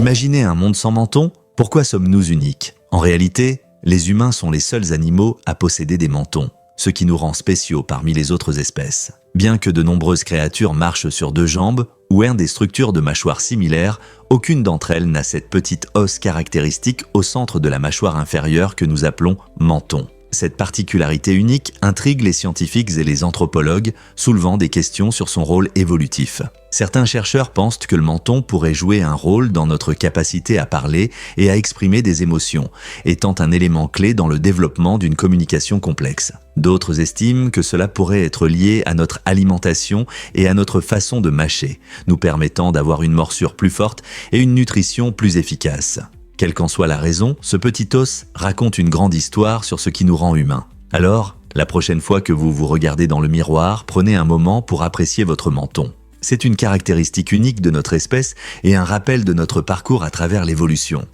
Imaginez un monde sans menton? Pourquoi sommes-nous uniques? En réalité, les humains sont les seuls animaux à posséder des mentons, ce qui nous rend spéciaux parmi les autres espèces. Bien que de nombreuses créatures marchent sur deux jambes ou aient des structures de mâchoire similaires, aucune d'entre elles n'a cette petite os caractéristique au centre de la mâchoire inférieure que nous appelons menton. Cette particularité unique intrigue les scientifiques et les anthropologues, soulevant des questions sur son rôle évolutif. Certains chercheurs pensent que le menton pourrait jouer un rôle dans notre capacité à parler et à exprimer des émotions, étant un élément clé dans le développement d'une communication complexe. D'autres estiment que cela pourrait être lié à notre alimentation et à notre façon de mâcher, nous permettant d'avoir une morsure plus forte et une nutrition plus efficace. Quelle qu'en soit la raison, ce petit os raconte une grande histoire sur ce qui nous rend humains. Alors, la prochaine fois que vous vous regardez dans le miroir, prenez un moment pour apprécier votre menton. C'est une caractéristique unique de notre espèce et un rappel de notre parcours à travers l'évolution.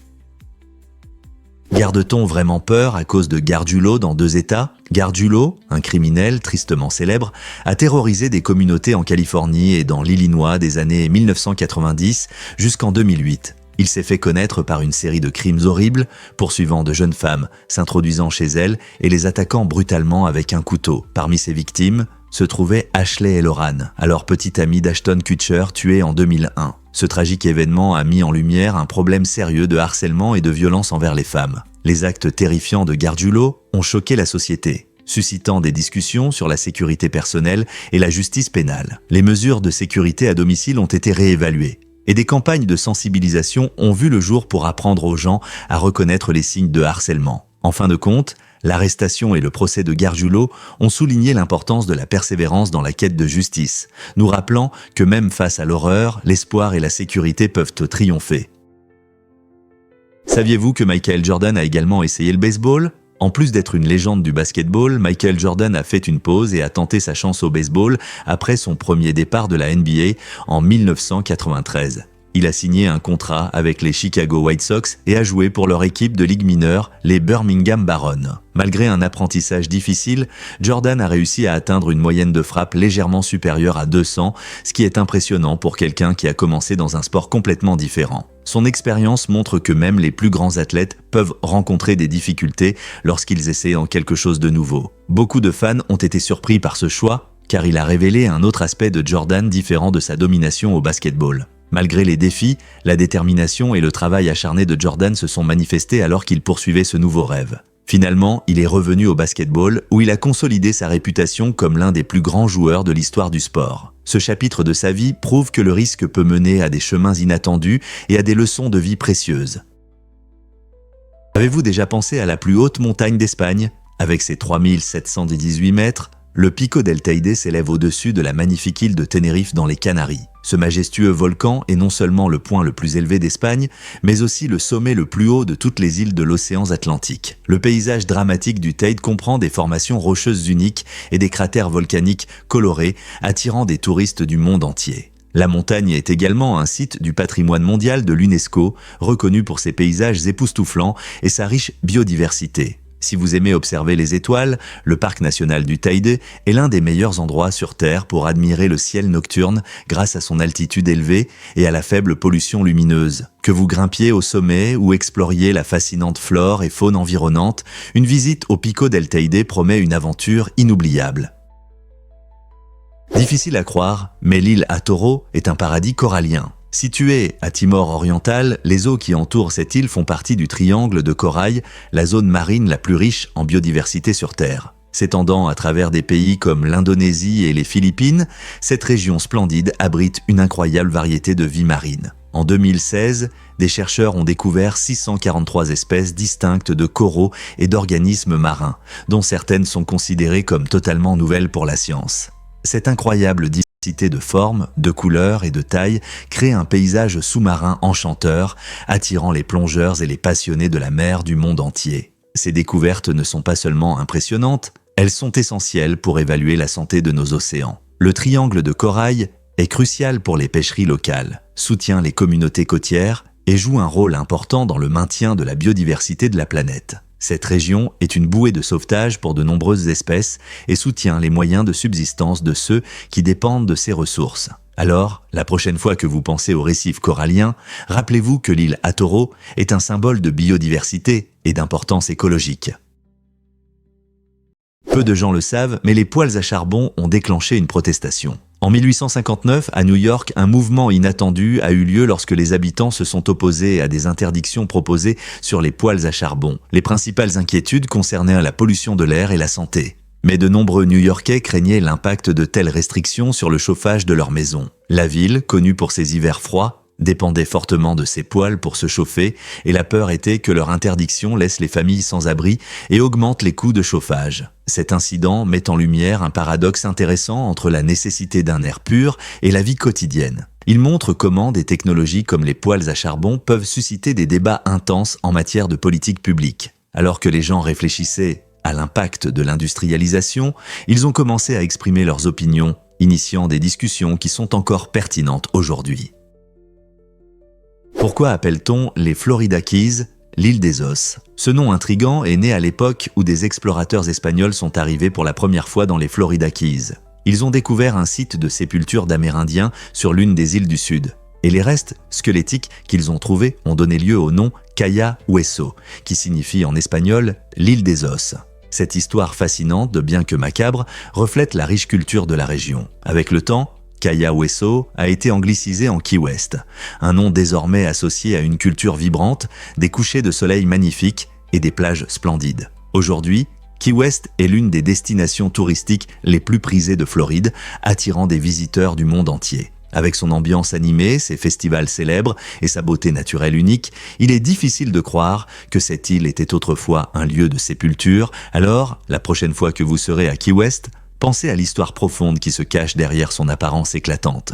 Garde-t-on vraiment peur à cause de Gargiulo dans 2 États? Gargiulo, un criminel tristement célèbre, a terrorisé des communautés en Californie et dans l'Illinois des années 1990 jusqu'en 2008. Il s'est fait connaître par une série de crimes horribles, poursuivant de jeunes femmes, s'introduisant chez elles et les attaquant brutalement avec un couteau. Parmi ses victimes se trouvaient Ashley et Loran, alors petite amie d'Ashton Kutcher, tuée en 2001. Ce tragique événement a mis en lumière un problème sérieux de harcèlement et de violence envers les femmes. Les actes terrifiants de Gargiulo ont choqué la société, suscitant des discussions sur la sécurité personnelle et la justice pénale. Les mesures de sécurité à domicile ont été réévaluées. Et des campagnes de sensibilisation ont vu le jour pour apprendre aux gens à reconnaître les signes de harcèlement. En fin de compte, l'arrestation et le procès de Gargiulo ont souligné l'importance de la persévérance dans la quête de justice, nous rappelant que même face à l'horreur, l'espoir et la sécurité peuvent triompher. Saviez-vous que Michael Jordan a également essayé le baseball? En plus d'être une légende du basketball, Michael Jordan a fait une pause et a tenté sa chance au baseball après son premier départ de la NBA en 1993. Il a signé un contrat avec les Chicago White Sox et a joué pour leur équipe de ligue mineure, les Birmingham Barons. Malgré un apprentissage difficile, Jordan a réussi à atteindre une moyenne de frappe légèrement supérieure à 200, ce qui est impressionnant pour quelqu'un qui a commencé dans un sport complètement différent. Son expérience montre que même les plus grands athlètes peuvent rencontrer des difficultés lorsqu'ils essaient en quelque chose de nouveau. Beaucoup de fans ont été surpris par ce choix, car il a révélé un autre aspect de Jordan différent de sa domination au basketball. Malgré les défis, la détermination et le travail acharné de Jordan se sont manifestés alors qu'il poursuivait ce nouveau rêve. Finalement, il est revenu au basketball où il a consolidé sa réputation comme l'un des plus grands joueurs de l'histoire du sport. Ce chapitre de sa vie prouve que le risque peut mener à des chemins inattendus et à des leçons de vie précieuses. Avez-vous déjà pensé à la plus haute montagne d'Espagne? Avec ses 3718 mètres, le Pico del Teide s'élève au-dessus de la magnifique île de Tenerife dans les Canaries. Ce majestueux volcan est non seulement le point le plus élevé d'Espagne, mais aussi le sommet le plus haut de toutes les îles de l'océan Atlantique. Le paysage dramatique du Teide comprend des formations rocheuses uniques et des cratères volcaniques colorés, attirant des touristes du monde entier. La montagne est également un site du patrimoine mondial de l'UNESCO, reconnu pour ses paysages époustouflants et sa riche biodiversité. Si vous aimez observer les étoiles, le parc national du Teide est l'un des meilleurs endroits sur Terre pour admirer le ciel nocturne grâce à son altitude élevée et à la faible pollution lumineuse. Que vous grimpiez au sommet ou exploriez la fascinante flore et faune environnante, une visite au Pico del Teide promet une aventure inoubliable. Difficile à croire, mais l'île Atoro est un paradis corallien. Située à Timor oriental, les eaux qui entourent cette île font partie du triangle de corail, la zone marine la plus riche en biodiversité sur Terre. S'étendant à travers des pays comme l'Indonésie et les Philippines, cette région splendide abrite une incroyable variété de vie marine. En 2016, des chercheurs ont découvert 643 espèces distinctes de coraux et d'organismes marins, dont certaines sont considérées comme totalement nouvelles pour la science. Cette incroyable diversité de formes, de couleurs et de tailles crée un paysage sous-marin enchanteur, attirant les plongeurs et les passionnés de la mer du monde entier. Ces découvertes ne sont pas seulement impressionnantes, elles sont essentielles pour évaluer la santé de nos océans. Le triangle de corail est crucial pour les pêcheries locales, soutient les communautés côtières et joue un rôle important dans le maintien de la biodiversité de la planète. Cette région est une bouée de sauvetage pour de nombreuses espèces et soutient les moyens de subsistance de ceux qui dépendent de ces ressources. Alors, la prochaine fois que vous pensez au récif corallien, rappelez-vous que l'île Atoro est un symbole de biodiversité et d'importance écologique. Peu de gens le savent, mais les poêles à charbon ont déclenché une protestation. En 1859, à New York, un mouvement inattendu a eu lieu lorsque les habitants se sont opposés à des interdictions proposées sur les poêles à charbon. Les principales inquiétudes concernaient la pollution de l'air et la santé. Mais de nombreux New-Yorkais craignaient l'impact de telles restrictions sur le chauffage de leur maison. La ville, connue pour ses hivers froids, dépendait fortement de ces poêles pour se chauffer et la peur était que leur interdiction laisse les familles sans abri et augmente les coûts de chauffage. Cet incident met en lumière un paradoxe intéressant entre la nécessité d'un air pur et la vie quotidienne. Il montre comment des technologies comme les poêles à charbon peuvent susciter des débats intenses en matière de politique publique. Alors que les gens réfléchissaient à l'impact de l'industrialisation, ils ont commencé à exprimer leurs opinions, initiant des discussions qui sont encore pertinentes aujourd'hui. Pourquoi appelle-t-on les Florida Keys l'île des os? Ce nom intrigant est né à l'époque où des explorateurs espagnols sont arrivés pour la première fois dans les Florida Keys. Ils ont découvert un site de sépulture d'Amérindiens sur l'une des îles du Sud. Et les restes squelettiques qu'ils ont trouvés ont donné lieu au nom Caya Hueso, qui signifie en espagnol l'île des os. Cette histoire fascinante, bien que macabre, reflète la riche culture de la région. Avec le temps, Caya Hueso a été anglicisé en Key West, un nom désormais associé à une culture vibrante, des couchers de soleil magnifiques et des plages splendides. Aujourd'hui, Key West est l'une des destinations touristiques les plus prisées de Floride, attirant des visiteurs du monde entier. Avec son ambiance animée, ses festivals célèbres et sa beauté naturelle unique, il est difficile de croire que cette île était autrefois un lieu de sépulture. Alors, la prochaine fois que vous serez à Key West, pensez à l'histoire profonde qui se cache derrière son apparence éclatante.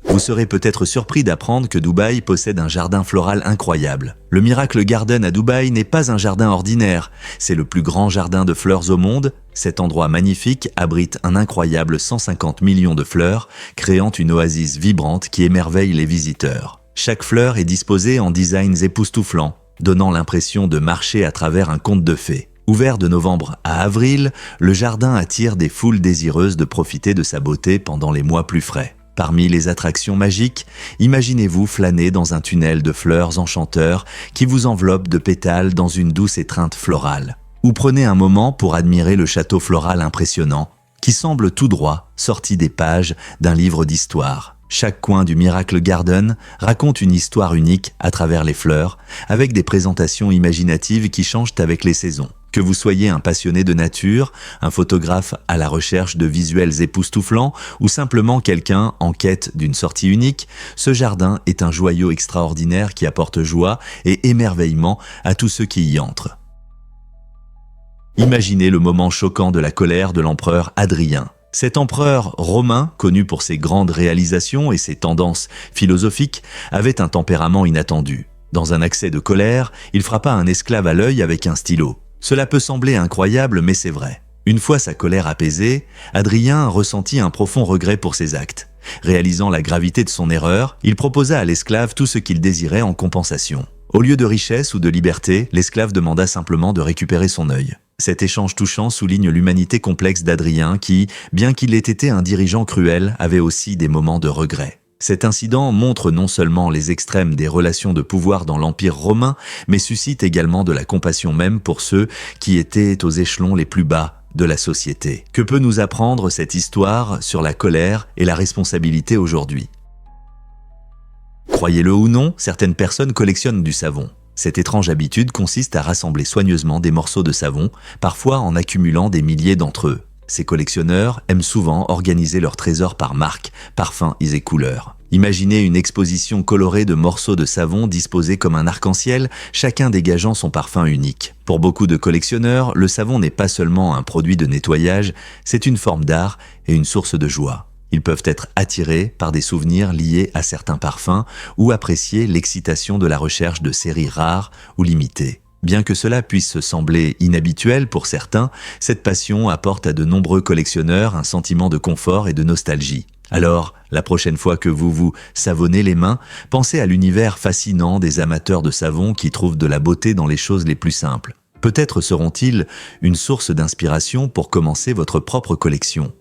Vous serez peut-être surpris d'apprendre que Dubaï possède un jardin floral incroyable. Le Miracle Garden à Dubaï n'est pas un jardin ordinaire, c'est le plus grand jardin de fleurs au monde. Cet endroit magnifique abrite un incroyable 150 millions de fleurs, créant une oasis vibrante qui émerveille les visiteurs. Chaque fleur est disposée en designs époustouflants, donnant l'impression de marcher à travers un conte de fées. Ouvert de novembre à avril, le jardin attire des foules désireuses de profiter de sa beauté pendant les mois plus frais. Parmi les attractions magiques, imaginez-vous flâner dans un tunnel de fleurs enchanteurs qui vous enveloppe de pétales dans une douce étreinte florale. Ou prenez un moment pour admirer le château floral impressionnant qui semble tout droit sorti des pages d'un livre d'histoire. Chaque coin du Miracle Garden raconte une histoire unique à travers les fleurs, avec des présentations imaginatives qui changent avec les saisons. Que vous soyez un passionné de nature, un photographe à la recherche de visuels époustouflants ou simplement quelqu'un en quête d'une sortie unique, ce jardin est un joyau extraordinaire qui apporte joie et émerveillement à tous ceux qui y entrent. Imaginez le moment choquant de la colère de l'empereur Hadrien. Cet empereur romain, connu pour ses grandes réalisations et ses tendances philosophiques, avait un tempérament inattendu. Dans un accès de colère, il frappa un esclave à l'œil avec un stylo. Cela peut sembler incroyable, mais c'est vrai. Une fois sa colère apaisée, Hadrien ressentit un profond regret pour ses actes. Réalisant la gravité de son erreur, il proposa à l'esclave tout ce qu'il désirait en compensation. Au lieu de richesse ou de liberté, l'esclave demanda simplement de récupérer son œil. Cet échange touchant souligne l'humanité complexe d'Hadrien qui, bien qu'il ait été un dirigeant cruel, avait aussi des moments de regret. Cet incident montre non seulement les extrêmes des relations de pouvoir dans l'Empire romain, mais suscite également de la compassion même pour ceux qui étaient aux échelons les plus bas de la société. Que peut nous apprendre cette histoire sur la colère et la responsabilité aujourd'hui? Croyez-le ou non, certaines personnes collectionnent du savon. Cette étrange habitude consiste à rassembler soigneusement des morceaux de savon, parfois en accumulant des milliers d'entre eux. Ces collectionneurs aiment souvent organiser leurs trésors par marque, parfums et couleurs. Imaginez une exposition colorée de morceaux de savon disposés comme un arc-en-ciel, chacun dégageant son parfum unique. Pour beaucoup de collectionneurs, le savon n'est pas seulement un produit de nettoyage, c'est une forme d'art et une source de joie. Ils peuvent être attirés par des souvenirs liés à certains parfums ou apprécier l'excitation de la recherche de séries rares ou limitées. Bien que cela puisse sembler inhabituel pour certains, cette passion apporte à de nombreux collectionneurs un sentiment de confort et de nostalgie. Alors, la prochaine fois que vous vous savonnez les mains, pensez à l'univers fascinant des amateurs de savon qui trouvent de la beauté dans les choses les plus simples. Peut-être seront-ils une source d'inspiration pour commencer votre propre collection.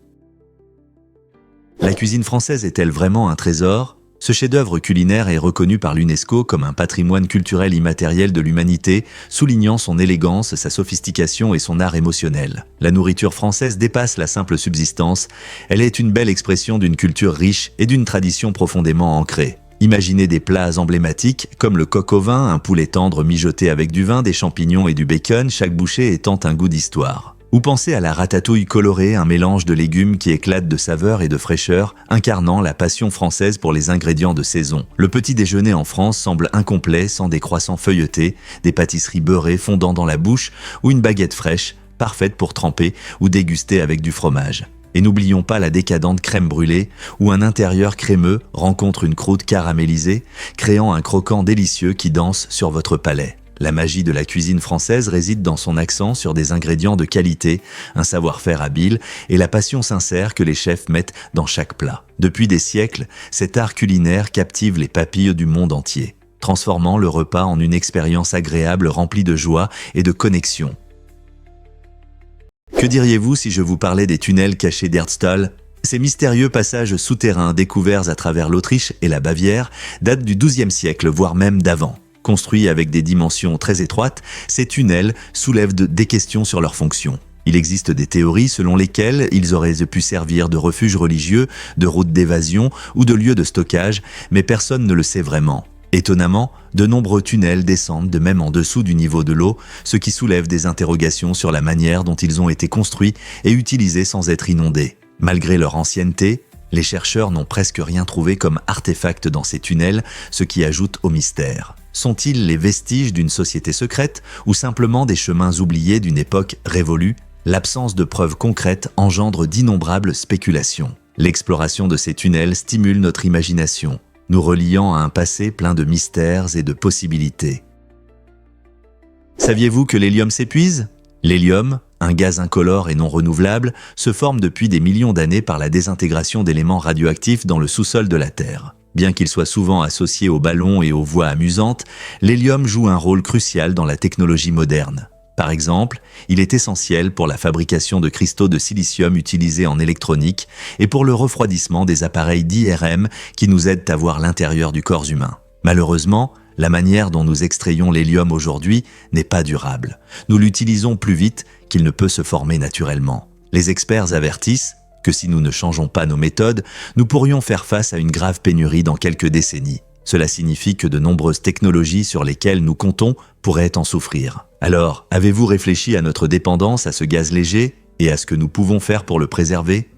La cuisine française est-elle vraiment un trésor ? Ce chef-d'œuvre culinaire est reconnu par l'UNESCO comme un patrimoine culturel immatériel de l'humanité, soulignant son élégance, sa sophistication et son art émotionnel. La nourriture française dépasse la simple subsistance, elle est une belle expression d'une culture riche et d'une tradition profondément ancrée. Imaginez des plats emblématiques comme le coq au vin, un poulet tendre mijoté avec du vin, des champignons et du bacon, chaque bouchée étant un goût d'histoire. Ou pensez à la ratatouille colorée, un mélange de légumes qui éclate de saveur et de fraîcheur, incarnant la passion française pour les ingrédients de saison. Le petit déjeuner en France semble incomplet sans des croissants feuilletés, des pâtisseries beurrées fondant dans la bouche ou une baguette fraîche, parfaite pour tremper ou déguster avec du fromage. Et n'oublions pas la décadente crème brûlée, où un intérieur crémeux rencontre une croûte caramélisée, créant un croquant délicieux qui danse sur votre palais. La magie de la cuisine française réside dans son accent sur des ingrédients de qualité, un savoir-faire habile et la passion sincère que les chefs mettent dans chaque plat. Depuis des siècles, cet art culinaire captive les papilles du monde entier, transformant le repas en une expérience agréable remplie de joie et de connexion. Que diriez-vous si je vous parlais des tunnels cachés d'Erztal ? Ces mystérieux passages souterrains découverts à travers l'Autriche et la Bavière datent du XIIe siècle, voire même d'avant. Construits avec des dimensions très étroites, ces tunnels soulèvent des questions sur leur fonction. Il existe des théories selon lesquelles ils auraient pu servir de refuge religieux, de route d'évasion ou de lieu de stockage, mais personne ne le sait vraiment. Étonnamment, de nombreux tunnels descendent de même en dessous du niveau de l'eau, ce qui soulève des interrogations sur la manière dont ils ont été construits et utilisés sans être inondés. Malgré leur ancienneté, les chercheurs n'ont presque rien trouvé comme artefact dans ces tunnels, ce qui ajoute au mystère. Sont-ils les vestiges d'une société secrète ou simplement des chemins oubliés d'une époque révolue ? L'absence de preuves concrètes engendre d'innombrables spéculations. L'exploration de ces tunnels stimule notre imagination, nous reliant à un passé plein de mystères et de possibilités. Saviez-vous que l'hélium s'épuise ? L'hélium, un gaz incolore et non renouvelable, se forme depuis des millions d'années par la désintégration d'éléments radioactifs dans le sous-sol de la Terre. Bien qu'il soit souvent associé aux ballons et aux voies amusantes, l'hélium joue un rôle crucial dans la technologie moderne. Par exemple, il est essentiel pour la fabrication de cristaux de silicium utilisés en électronique et pour le refroidissement des appareils d'IRM qui nous aident à voir l'intérieur du corps humain. Malheureusement, la manière dont nous extrayons l'hélium aujourd'hui n'est pas durable. Nous l'utilisons plus vite qu'il ne peut se former naturellement. Les experts avertissent que si nous ne changeons pas nos méthodes, nous pourrions faire face à une grave pénurie dans quelques décennies. Cela signifie que de nombreuses technologies sur lesquelles nous comptons pourraient en souffrir. Alors, avez-vous réfléchi à notre dépendance à ce gaz léger et à ce que nous pouvons faire pour le préserver ?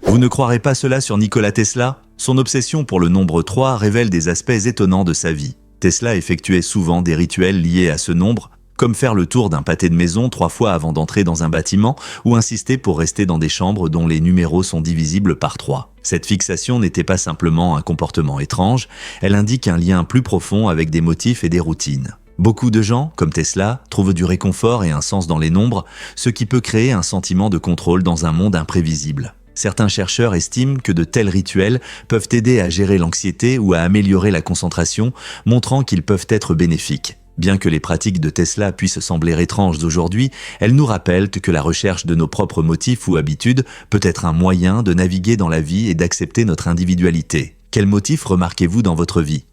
Vous ne croirez pas cela sur Nikola Tesla ? Son obsession pour le nombre 3 révèle des aspects étonnants de sa vie. Tesla effectuait souvent des rituels liés à ce nombre, comme faire le tour d'un pâté de maison 3 fois avant d'entrer dans un bâtiment ou insister pour rester dans des chambres dont les numéros sont divisibles par 3. Cette fixation n'était pas simplement un comportement étrange, elle indique un lien plus profond avec des motifs et des routines. Beaucoup de gens, comme Tesla, trouvent du réconfort et un sens dans les nombres, ce qui peut créer un sentiment de contrôle dans un monde imprévisible. Certains chercheurs estiment que de tels rituels peuvent aider à gérer l'anxiété ou à améliorer la concentration, montrant qu'ils peuvent être bénéfiques. Bien que les pratiques de Tesla puissent sembler étranges aujourd'hui, elles nous rappellent que la recherche de nos propres motifs ou habitudes peut être un moyen de naviguer dans la vie et d'accepter notre individualité. Quels motifs remarquez-vous dans votre vie ?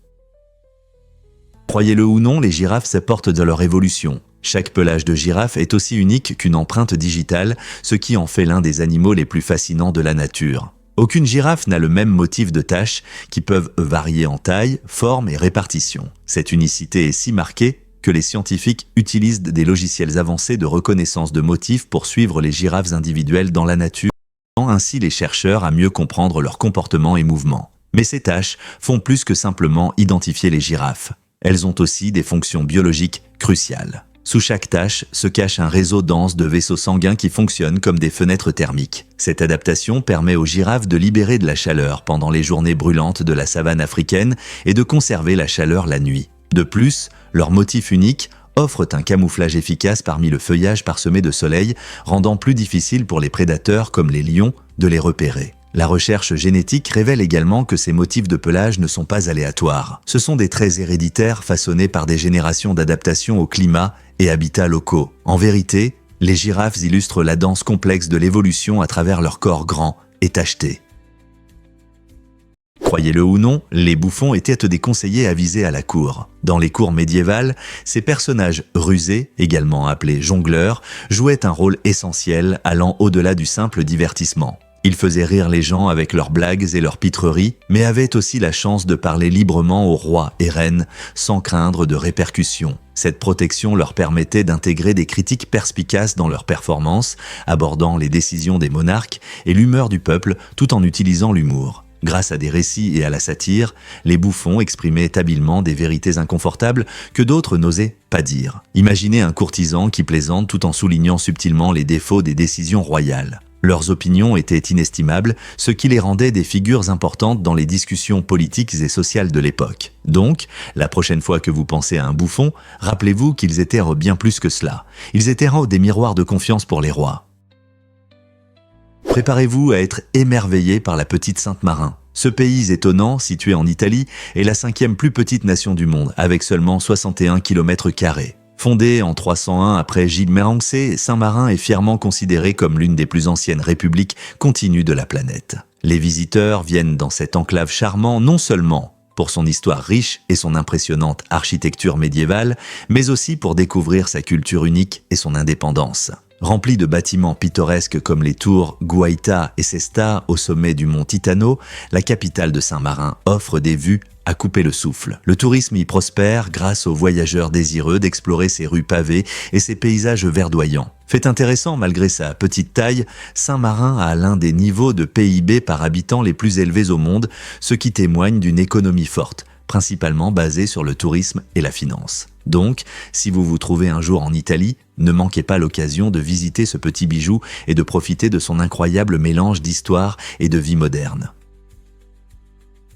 Croyez-le ou non, les girafes s'apportent de leur évolution. Chaque pelage de girafe est aussi unique qu'une empreinte digitale, ce qui en fait l'un des animaux les plus fascinants de la nature. Aucune girafe n'a le même motif de taches qui peuvent varier en taille, forme et répartition. Cette unicité est si marquée que les scientifiques utilisent des logiciels avancés de reconnaissance de motifs pour suivre les girafes individuelles dans la nature, aidant ainsi les chercheurs à mieux comprendre leur comportement et mouvements. Mais ces taches font plus que simplement identifier les girafes. Elles ont aussi des fonctions biologiques cruciales. Sous chaque tache se cache un réseau dense de vaisseaux sanguins qui fonctionnent comme des fenêtres thermiques. Cette adaptation permet aux girafes de libérer de la chaleur pendant les journées brûlantes de la savane africaine et de conserver la chaleur la nuit. De plus, leurs motifs uniques offrent un camouflage efficace parmi le feuillage parsemé de soleil, rendant plus difficile pour les prédateurs comme les lions de les repérer. La recherche génétique révèle également que ces motifs de pelage ne sont pas aléatoires. Ce sont des traits héréditaires façonnés par des générations d'adaptation au climat et habitats locaux. En vérité, les girafes illustrent la danse complexe de l'évolution à travers leur corps grand et tacheté. Croyez-le ou non, les bouffons étaient des conseillers avisés à la cour. Dans les cours médiévales, ces personnages rusés, également appelés jongleurs, jouaient un rôle essentiel allant au-delà du simple divertissement. Ils faisaient rire les gens avec leurs blagues et leurs pitreries, mais avaient aussi la chance de parler librement aux rois et reines, sans craindre de répercussions. Cette protection leur permettait d'intégrer des critiques perspicaces dans leurs performances, abordant les décisions des monarques et l'humeur du peuple tout en utilisant l'humour. Grâce à des récits et à la satire, les bouffons exprimaient habilement des vérités inconfortables que d'autres n'osaient pas dire. Imaginez un courtisan qui plaisante tout en soulignant subtilement les défauts des décisions royales. Leurs opinions étaient inestimables, ce qui les rendait des figures importantes dans les discussions politiques et sociales de l'époque. Donc, la prochaine fois que vous pensez à un bouffon, rappelez-vous qu'ils étaient bien plus que cela. Ils étaient des miroirs de confiance pour les rois. Préparez-vous à être émerveillé par la petite Sainte-Marin. Ce pays étonnant, situé en Italie, est la 5e plus petite nation du monde, avec seulement 61 km². Fondée en 301 après Gilles Mérancé, Saint-Marin est fièrement considérée comme l'une des plus anciennes républiques continues de la planète. Les visiteurs viennent dans cette enclave charmante non seulement pour son histoire riche et son impressionnante architecture médiévale, mais aussi pour découvrir sa culture unique et son indépendance. Remplie de bâtiments pittoresques comme les tours Guaita et Sesta au sommet du mont Titano, la capitale de Saint-Marin offre des vues à couper le souffle. Le tourisme y prospère grâce aux voyageurs désireux d'explorer ses rues pavées et ses paysages verdoyants. Fait intéressant, malgré sa petite taille, Saint-Marin a l'un des niveaux de PIB par habitant les plus élevés au monde, ce qui témoigne d'une économie forte, principalement basée sur le tourisme et la finance. Donc, si vous vous trouvez un jour en Italie, ne manquez pas l'occasion de visiter ce petit bijou et de profiter de son incroyable mélange d'histoire et de vie moderne.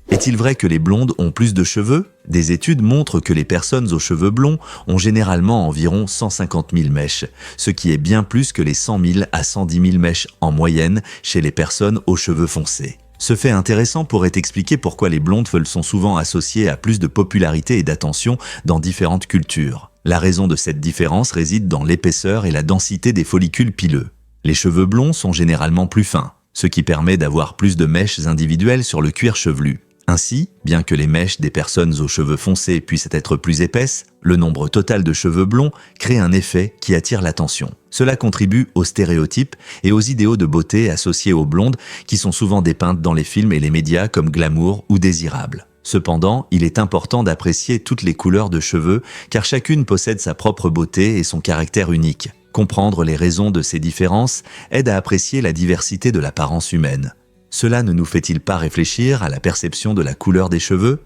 Est-il vrai que les blondes ont plus de cheveux? Des études montrent que les personnes aux cheveux blonds ont généralement environ 150 000 mèches, ce qui est bien plus que les 100 000 à 110 000 mèches en moyenne chez les personnes aux cheveux foncés. Ce fait intéressant pourrait expliquer pourquoi les blondes sont souvent associées à plus de popularité et d'attention dans différentes cultures. La raison de cette différence réside dans l'épaisseur et la densité des follicules pileux. Les cheveux blonds sont généralement plus fins, ce qui permet d'avoir plus de mèches individuelles sur le cuir chevelu. Ainsi, bien que les mèches des personnes aux cheveux foncés puissent être plus épaisses, le nombre total de cheveux blonds crée un effet qui attire l'attention. Cela contribue aux stéréotypes et aux idéaux de beauté associés aux blondes qui sont souvent dépeintes dans les films et les médias comme glamour ou désirables. Cependant, il est important d'apprécier toutes les couleurs de cheveux car chacune possède sa propre beauté et son caractère unique. Comprendre les raisons de ces différences aide à apprécier la diversité de l'apparence humaine. Cela ne nous fait-il pas réfléchir à la perception de la couleur des cheveux?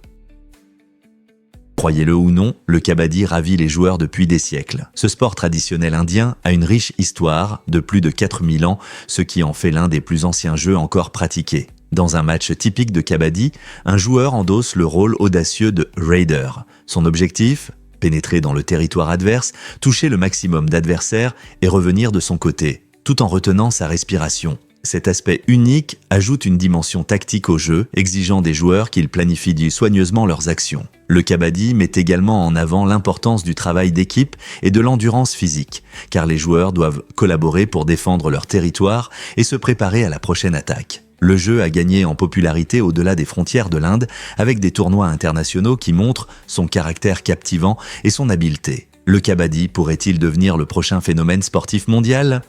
Croyez-le ou non, le kabaddi ravit les joueurs depuis des siècles. Ce sport traditionnel indien a une riche histoire de plus de 4000 ans, ce qui en fait l'un des plus anciens jeux encore pratiqués. Dans un match typique de kabaddi, un joueur endosse le rôle audacieux de raider. Son objectif? Pénétrer dans le territoire adverse, toucher le maximum d'adversaires et revenir de son côté, tout en retenant sa respiration. Cet aspect unique ajoute une dimension tactique au jeu, exigeant des joueurs qu'ils planifient soigneusement leurs actions. Le kabaddi met également en avant l'importance du travail d'équipe et de l'endurance physique, car les joueurs doivent collaborer pour défendre leur territoire et se préparer à la prochaine attaque. Le jeu a gagné en popularité au-delà des frontières de l'Inde, avec des tournois internationaux qui montrent son caractère captivant et son habileté. Le kabaddi pourrait-il devenir le prochain phénomène sportif mondial ?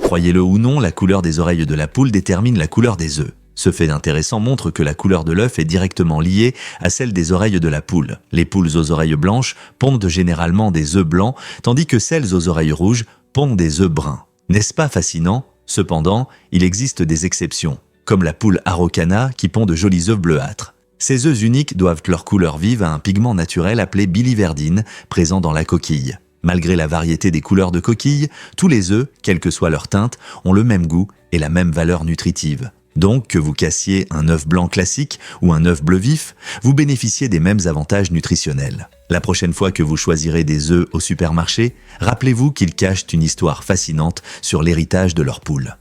Croyez-le ou non, la couleur des oreilles de la poule détermine la couleur des œufs. Ce fait intéressant montre que la couleur de l'œuf est directement liée à celle des oreilles de la poule. Les poules aux oreilles blanches pondent généralement des œufs blancs, tandis que celles aux oreilles rouges pondent des œufs bruns. N'est-ce pas fascinant? Cependant, il existe des exceptions, comme la poule araucana qui pond de jolis œufs bleuâtres. Ces œufs uniques doivent leur couleur vive à un pigment naturel appelé biliverdine, présent dans la coquille. Malgré la variété des couleurs de coquille, tous les œufs, quelle que soit leur teinte, ont le même goût et la même valeur nutritive. Donc, que vous cassiez un œuf blanc classique ou un œuf bleu vif, vous bénéficiez des mêmes avantages nutritionnels. La prochaine fois que vous choisirez des œufs au supermarché, rappelez-vous qu'ils cachent une histoire fascinante sur l'héritage de leur poule.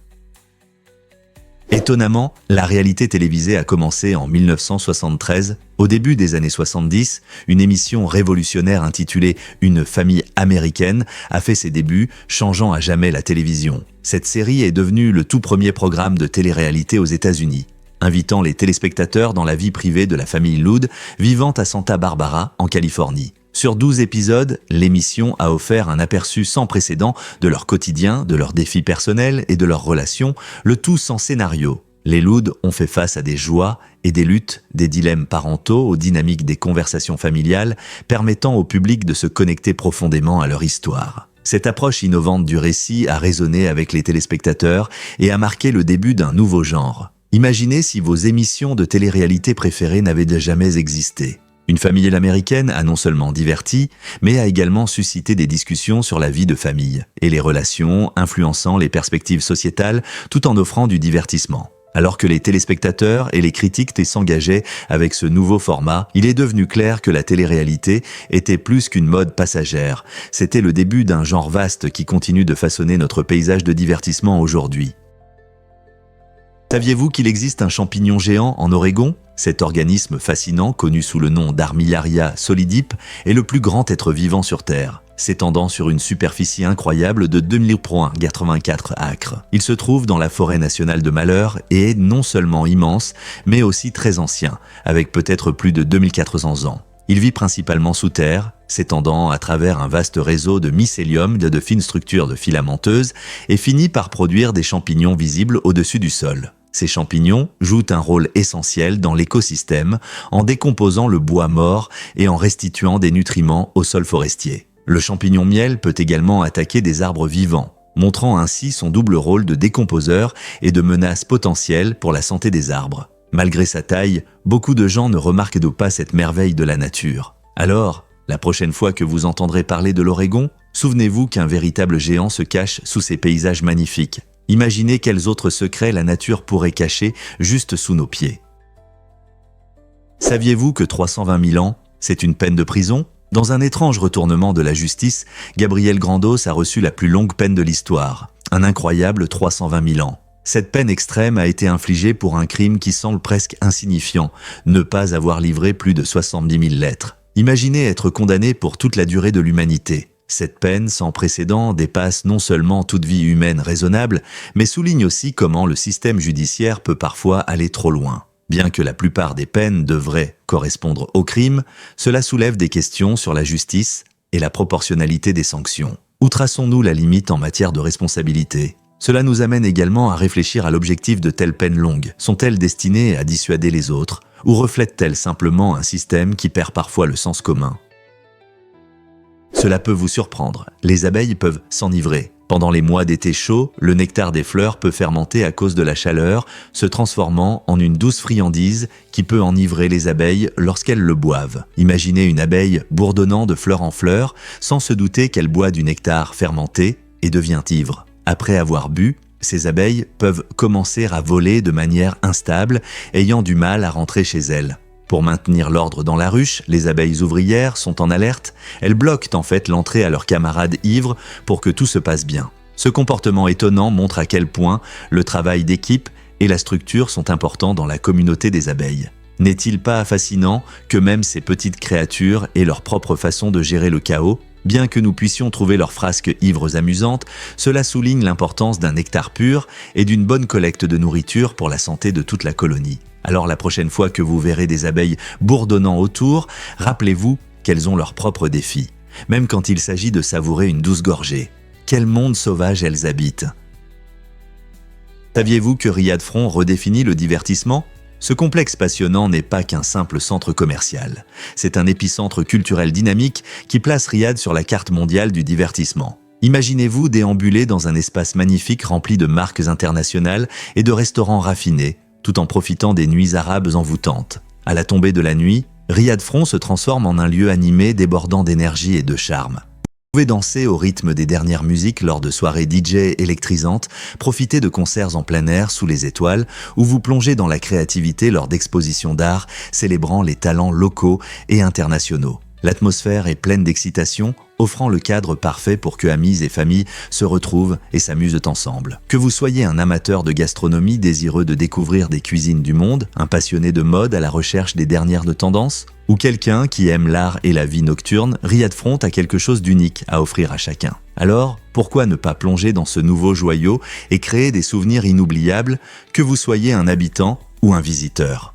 Étonnamment, la réalité télévisée a commencé en 1973. Au début des années 70, une émission révolutionnaire intitulée « Une famille américaine » a fait ses débuts, changeant à jamais la télévision. Cette série est devenue le tout premier programme de télé-réalité aux États-Unis, invitant les téléspectateurs dans la vie privée de la famille Loud, vivant à Santa Barbara, en Californie. Sur 12 épisodes, l'émission a offert un aperçu sans précédent de leur quotidien, de leurs défis personnels et de leurs relations, le tout sans scénario. Les Loud ont fait face à des joies et des luttes, des dilemmes parentaux aux dynamiques des conversations familiales, permettant au public de se connecter profondément à leur histoire. Cette approche innovante du récit a résonné avec les téléspectateurs et a marqué le début d'un nouveau genre. Imaginez si vos émissions de télé-réalité préférées n'avaient jamais existé. Une famille américaine a non seulement diverti, mais a également suscité des discussions sur la vie de famille et les relations, influençant les perspectives sociétales tout en offrant du divertissement. Alors que les téléspectateurs et les critiques s'engageaient avec ce nouveau format, il est devenu clair que la télé-réalité était plus qu'une mode passagère. C'était le début d'un genre vaste qui continue de façonner notre paysage de divertissement aujourd'hui. Saviez-vous qu'il existe un champignon géant en Oregon ? Cet organisme fascinant, connu sous le nom d'Armillaria solidip, est le plus grand être vivant sur Terre, s'étendant sur une superficie incroyable de 2084 acres. Il se trouve dans la forêt nationale de Malheur et est non seulement immense, mais aussi très ancien, avec peut-être plus de 2400 ans. Il vit principalement sous terre, s'étendant à travers un vaste réseau de mycélium de fines structures de filamenteuses et finit par produire des champignons visibles au-dessus du sol. Ces champignons jouent un rôle essentiel dans l'écosystème en décomposant le bois mort et en restituant des nutriments au sol forestier. Le champignon miel peut également attaquer des arbres vivants, montrant ainsi son double rôle de décomposeur et de menace potentielle pour la santé des arbres. Malgré sa taille, beaucoup de gens ne remarquent pas cette merveille de la nature. Alors, la prochaine fois que vous entendrez parler de l'Oregon, souvenez-vous qu'un véritable géant se cache sous ces paysages magnifiques. Imaginez quels autres secrets la nature pourrait cacher juste sous nos pieds. Saviez-vous que 320 000 ans, c'est une peine de prison ? Dans un étrange retournement de la justice, Gabriel Grandos a reçu la plus longue peine de l'histoire, un incroyable 320 000 ans. Cette peine extrême a été infligée pour un crime qui semble presque insignifiant, ne pas avoir livré plus de 70 000 lettres. Imaginez être condamné pour toute la durée de l'humanité. Cette peine sans précédent dépasse non seulement toute vie humaine raisonnable, mais souligne aussi comment le système judiciaire peut parfois aller trop loin. Bien que la plupart des peines devraient correspondre au crime, cela soulève des questions sur la justice et la proportionnalité des sanctions. Où traçons-nous la limite en matière de responsabilité ? Cela nous amène également à réfléchir à l'objectif de telles peines longues. Sont-elles destinées à dissuader les autres, ou reflètent-elles simplement un système qui perd parfois le sens commun ? Cela peut vous surprendre, les abeilles peuvent s'enivrer. Pendant les mois d'été chaud, le nectar des fleurs peut fermenter à cause de la chaleur, se transformant en une douce friandise qui peut enivrer les abeilles lorsqu'elles le boivent. Imaginez une abeille bourdonnant de fleur en fleur, sans se douter qu'elle boit du nectar fermenté et devient ivre. Après avoir bu, ces abeilles peuvent commencer à voler de manière instable, ayant du mal à rentrer chez elles. Pour maintenir l'ordre dans la ruche, les abeilles ouvrières sont en alerte. Elles bloquent en fait l'entrée à leurs camarades ivres pour que tout se passe bien. Ce comportement étonnant montre à quel point le travail d'équipe et la structure sont importants dans la communauté des abeilles. N'est-il pas fascinant que même ces petites créatures aient leur propre façon de gérer le chaos ? Bien que nous puissions trouver leurs frasques ivres amusantes, cela souligne l'importance d'un nectar pur et d'une bonne collecte de nourriture pour la santé de toute la colonie. Alors la prochaine fois que vous verrez des abeilles bourdonnant autour, rappelez-vous qu'elles ont leurs propres défis, même quand il s'agit de savourer une douce gorgée. Quel monde sauvage elles habitent! Saviez-vous que Riyad Front redéfinit le divertissement ? Ce complexe passionnant n'est pas qu'un simple centre commercial. C'est un épicentre culturel dynamique qui place Riyad sur la carte mondiale du divertissement. Imaginez-vous déambuler dans un espace magnifique rempli de marques internationales et de restaurants raffinés, tout en profitant des nuits arabes envoûtantes. À la tombée de la nuit, Riyad Front se transforme en un lieu animé débordant d'énergie et de charme. Vous pouvez danser au rythme des dernières musiques lors de soirées DJ électrisantes, profiter de concerts en plein air sous les étoiles, ou vous plonger dans la créativité lors d'expositions d'art célébrant les talents locaux et internationaux. L'atmosphère est pleine d'excitation, offrant le cadre parfait pour que amis et familles se retrouvent et s'amusent ensemble. Que vous soyez un amateur de gastronomie désireux de découvrir des cuisines du monde, un passionné de mode à la recherche des dernières de tendances, ou quelqu'un qui aime l'art et la vie nocturne, Riyad Front a quelque chose d'unique à offrir à chacun. Alors, pourquoi ne pas plonger dans ce nouveau joyau et créer des souvenirs inoubliables, que vous soyez un habitant ou un visiteur ?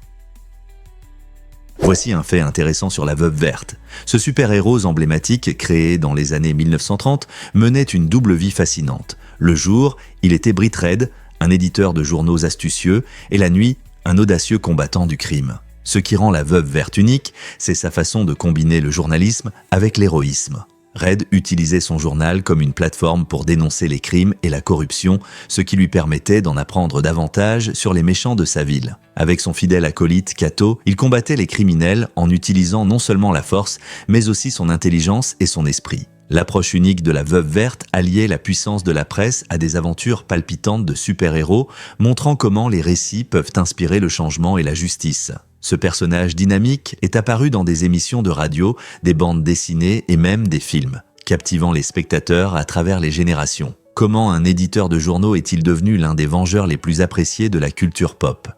Voici un fait intéressant sur la Veuve Verte. Ce super-héros emblématique, créé dans les années 1930, menait une double vie fascinante. Le jour, il était Britt Reid, un éditeur de journaux astucieux, et la nuit, un audacieux combattant du crime. Ce qui rend la Veuve Verte unique, c'est sa façon de combiner le journalisme avec l'héroïsme. Reid utilisait son journal comme une plateforme pour dénoncer les crimes et la corruption, ce qui lui permettait d'en apprendre davantage sur les méchants de sa ville. Avec son fidèle acolyte Cato, il combattait les criminels en utilisant non seulement la force, mais aussi son intelligence et son esprit. L'approche unique de la Veuve Verte alliait la puissance de la presse à des aventures palpitantes de super-héros, montrant comment les récits peuvent inspirer le changement et la justice. Ce personnage dynamique est apparu dans des émissions de radio, des bandes dessinées et même des films, captivant les spectateurs à travers les générations. Comment un éditeur de journaux est-il devenu l'un des vengeurs les plus appréciés de la culture pop ?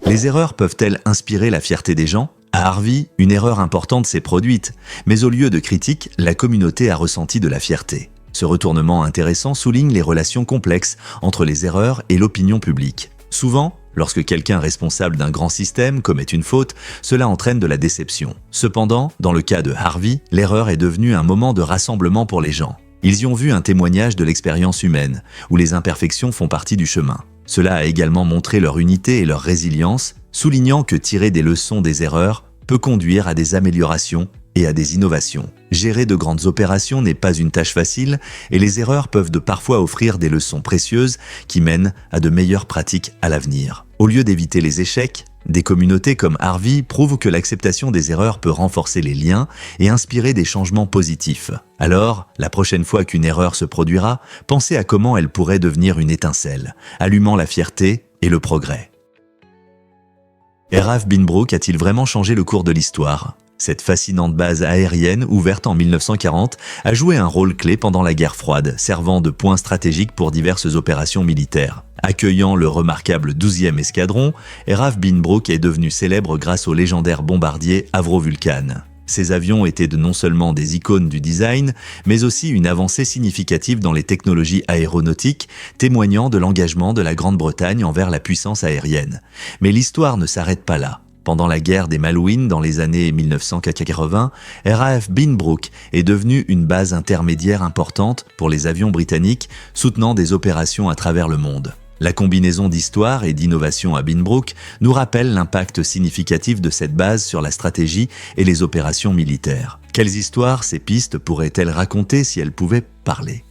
Les erreurs peuvent-elles inspirer la fierté des gens ? À Harvey, une erreur importante s'est produite, mais au lieu de critiques, la communauté a ressenti de la fierté. Ce retournement intéressant souligne les relations complexes entre les erreurs et l'opinion publique. Souvent, lorsque quelqu'un responsable d'un grand système commet une faute, cela entraîne de la déception. Cependant, dans le cas de Harvey, l'erreur est devenue un moment de rassemblement pour les gens. Ils y ont vu un témoignage de l'expérience humaine, où les imperfections font partie du chemin. Cela a également montré leur unité et leur résilience, soulignant que tirer des leçons des erreurs peut conduire à des améliorations et à des innovations. Gérer de grandes opérations n'est pas une tâche facile et les erreurs peuvent parfois offrir des leçons précieuses qui mènent à de meilleures pratiques à l'avenir. Au lieu d'éviter les échecs, des communautés comme Harvey prouvent que l'acceptation des erreurs peut renforcer les liens et inspirer des changements positifs. Alors, la prochaine fois qu'une erreur se produira, pensez à comment elle pourrait devenir une étincelle, allumant la fierté et le progrès. Eraf Binbrook a-t-il vraiment changé le cours de l'histoire ? Cette fascinante base aérienne, ouverte en 1940, a joué un rôle clé pendant la guerre froide, servant de point stratégique pour diverses opérations militaires. Accueillant le remarquable 12e escadron, Eraf Binbrook est devenu célèbre grâce au légendaire bombardier Avro Vulcan. Ces avions étaient non seulement des icônes du design, mais aussi une avancée significative dans les technologies aéronautiques, témoignant de l'engagement de la Grande-Bretagne envers la puissance aérienne. Mais l'histoire ne s'arrête pas là. Pendant la guerre des Malouines dans les années 1980, RAF Binbrook est devenue une base intermédiaire importante pour les avions britanniques, soutenant des opérations à travers le monde. La combinaison d'histoire et d'innovation à Binbrook nous rappelle l'impact significatif de cette base sur la stratégie et les opérations militaires. Quelles histoires ces pistes pourraient-elles raconter si elles pouvaient parler ?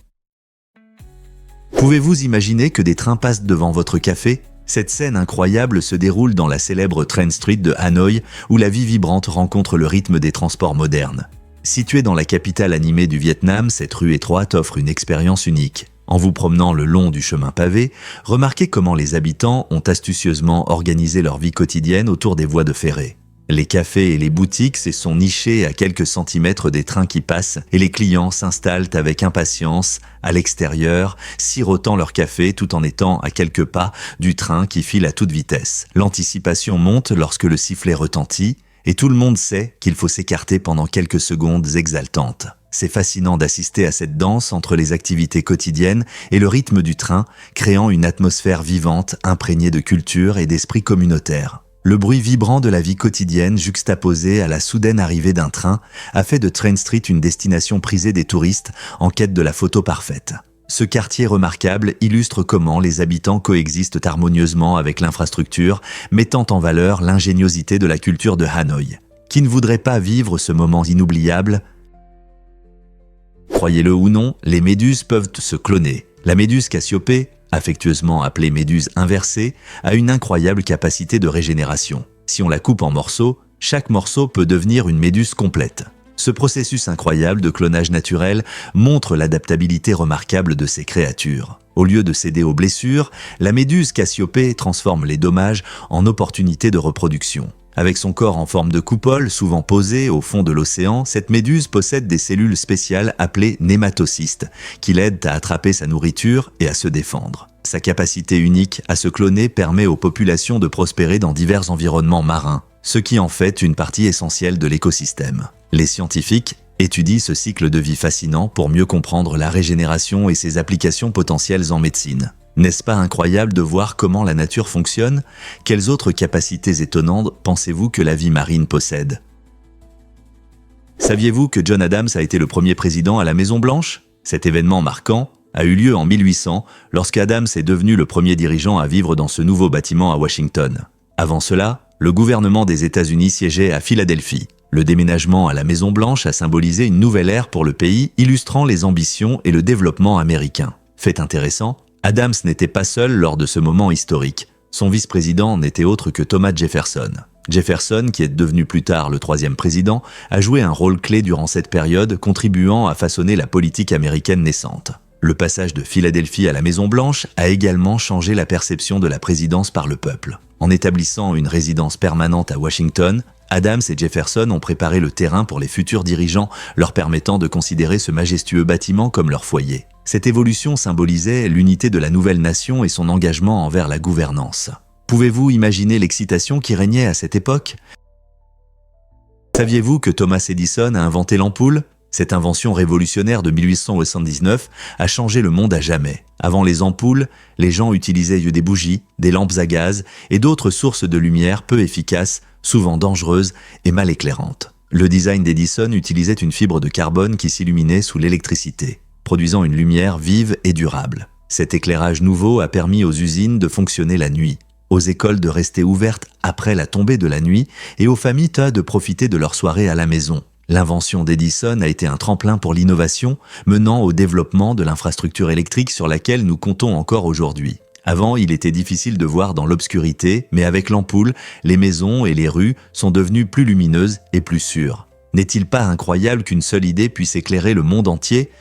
Pouvez-vous imaginer que des trains passent devant votre café ? Cette scène incroyable se déroule dans la célèbre Train Street de Hanoï, où la vie vibrante rencontre le rythme des transports modernes. Située dans la capitale animée du Vietnam, cette rue étroite offre une expérience unique. En vous promenant le long du chemin pavé, remarquez comment les habitants ont astucieusement organisé leur vie quotidienne autour des voies de ferrée. Les cafés et les boutiques se sont nichés à quelques centimètres des trains qui passent et les clients s'installent avec impatience à l'extérieur, sirotant leur café tout en étant à quelques pas du train qui file à toute vitesse. L'anticipation monte lorsque le sifflet retentit et tout le monde sait qu'il faut s'écarter pendant quelques secondes exaltantes. C'est fascinant d'assister à cette danse entre les activités quotidiennes et le rythme du train, créant une atmosphère vivante imprégnée de culture et d'esprit communautaire. Le bruit vibrant de la vie quotidienne juxtaposé à la soudaine arrivée d'un train a fait de Train Street une destination prisée des touristes en quête de la photo parfaite. Ce quartier remarquable illustre comment les habitants coexistent harmonieusement avec l'infrastructure, mettant en valeur l'ingéniosité de la culture de Hanoï. Qui ne voudrait pas vivre ce moment inoubliable ? Croyez-le ou non, les méduses peuvent se cloner. La méduse Cassiopée, affectueusement appelée méduse inversée, a une incroyable capacité de régénération. Si on la coupe en morceaux, chaque morceau peut devenir une méduse complète. Ce processus incroyable de clonage naturel montre l'adaptabilité remarquable de ces créatures. Au lieu de céder aux blessures, la méduse Cassiopée transforme les dommages en opportunités de reproduction. Avec son corps en forme de coupole, souvent posé au fond de l'océan, cette méduse possède des cellules spéciales appelées nématocystes, qui l'aident à attraper sa nourriture et à se défendre. Sa capacité unique à se cloner permet aux populations de prospérer dans divers environnements marins, ce qui en fait une partie essentielle de l'écosystème. Les scientifiques étudient ce cycle de vie fascinant pour mieux comprendre la régénération et ses applications potentielles en médecine. N'est-ce pas incroyable de voir comment la nature fonctionne? Quelles autres capacités étonnantes pensez-vous que la vie marine possède? Saviez-vous que John Adams a été le premier président à la Maison-Blanche? Cet événement marquant a eu lieu en 1800, lorsque Adams est devenu le premier dirigeant à vivre dans ce nouveau bâtiment à Washington. Avant cela, le gouvernement des États-Unis siégeait à Philadelphie. Le déménagement à la Maison-Blanche a symbolisé une nouvelle ère pour le pays, illustrant les ambitions et le développement américain. Fait intéressant, Adams n'était pas seul lors de ce moment historique. Son vice-président n'était autre que Thomas Jefferson. Jefferson, qui est devenu plus tard le troisième président, a joué un rôle clé durant cette période, contribuant à façonner la politique américaine naissante. Le passage de Philadelphie à la Maison-Blanche a également changé la perception de la présidence par le peuple. En établissant une résidence permanente à Washington, Adams et Jefferson ont préparé le terrain pour les futurs dirigeants, leur permettant de considérer ce majestueux bâtiment comme leur foyer. Cette évolution symbolisait l'unité de la nouvelle nation et son engagement envers la gouvernance. Pouvez-vous imaginer l'excitation qui régnait à cette époque? Saviez-vous que Thomas Edison a inventé l'ampoule? Cette invention révolutionnaire de 1879 a changé le monde à jamais. Avant les ampoules, les gens utilisaient des bougies, des lampes à gaz et d'autres sources de lumière peu efficaces, souvent dangereuses et mal éclairantes. Le design d'Edison utilisait une fibre de carbone qui s'illuminait sous l'électricité, produisant une lumière vive et durable. Cet éclairage nouveau a permis aux usines de fonctionner la nuit, aux écoles de rester ouvertes après la tombée de la nuit et aux familles de profiter de leur soirée à la maison. L'invention d'Edison a été un tremplin pour l'innovation, menant au développement de l'infrastructure électrique sur laquelle nous comptons encore aujourd'hui. Avant, il était difficile de voir dans l'obscurité, mais avec l'ampoule, les maisons et les rues sont devenues plus lumineuses et plus sûres. N'est-il pas incroyable qu'une seule idée puisse éclairer le monde entier?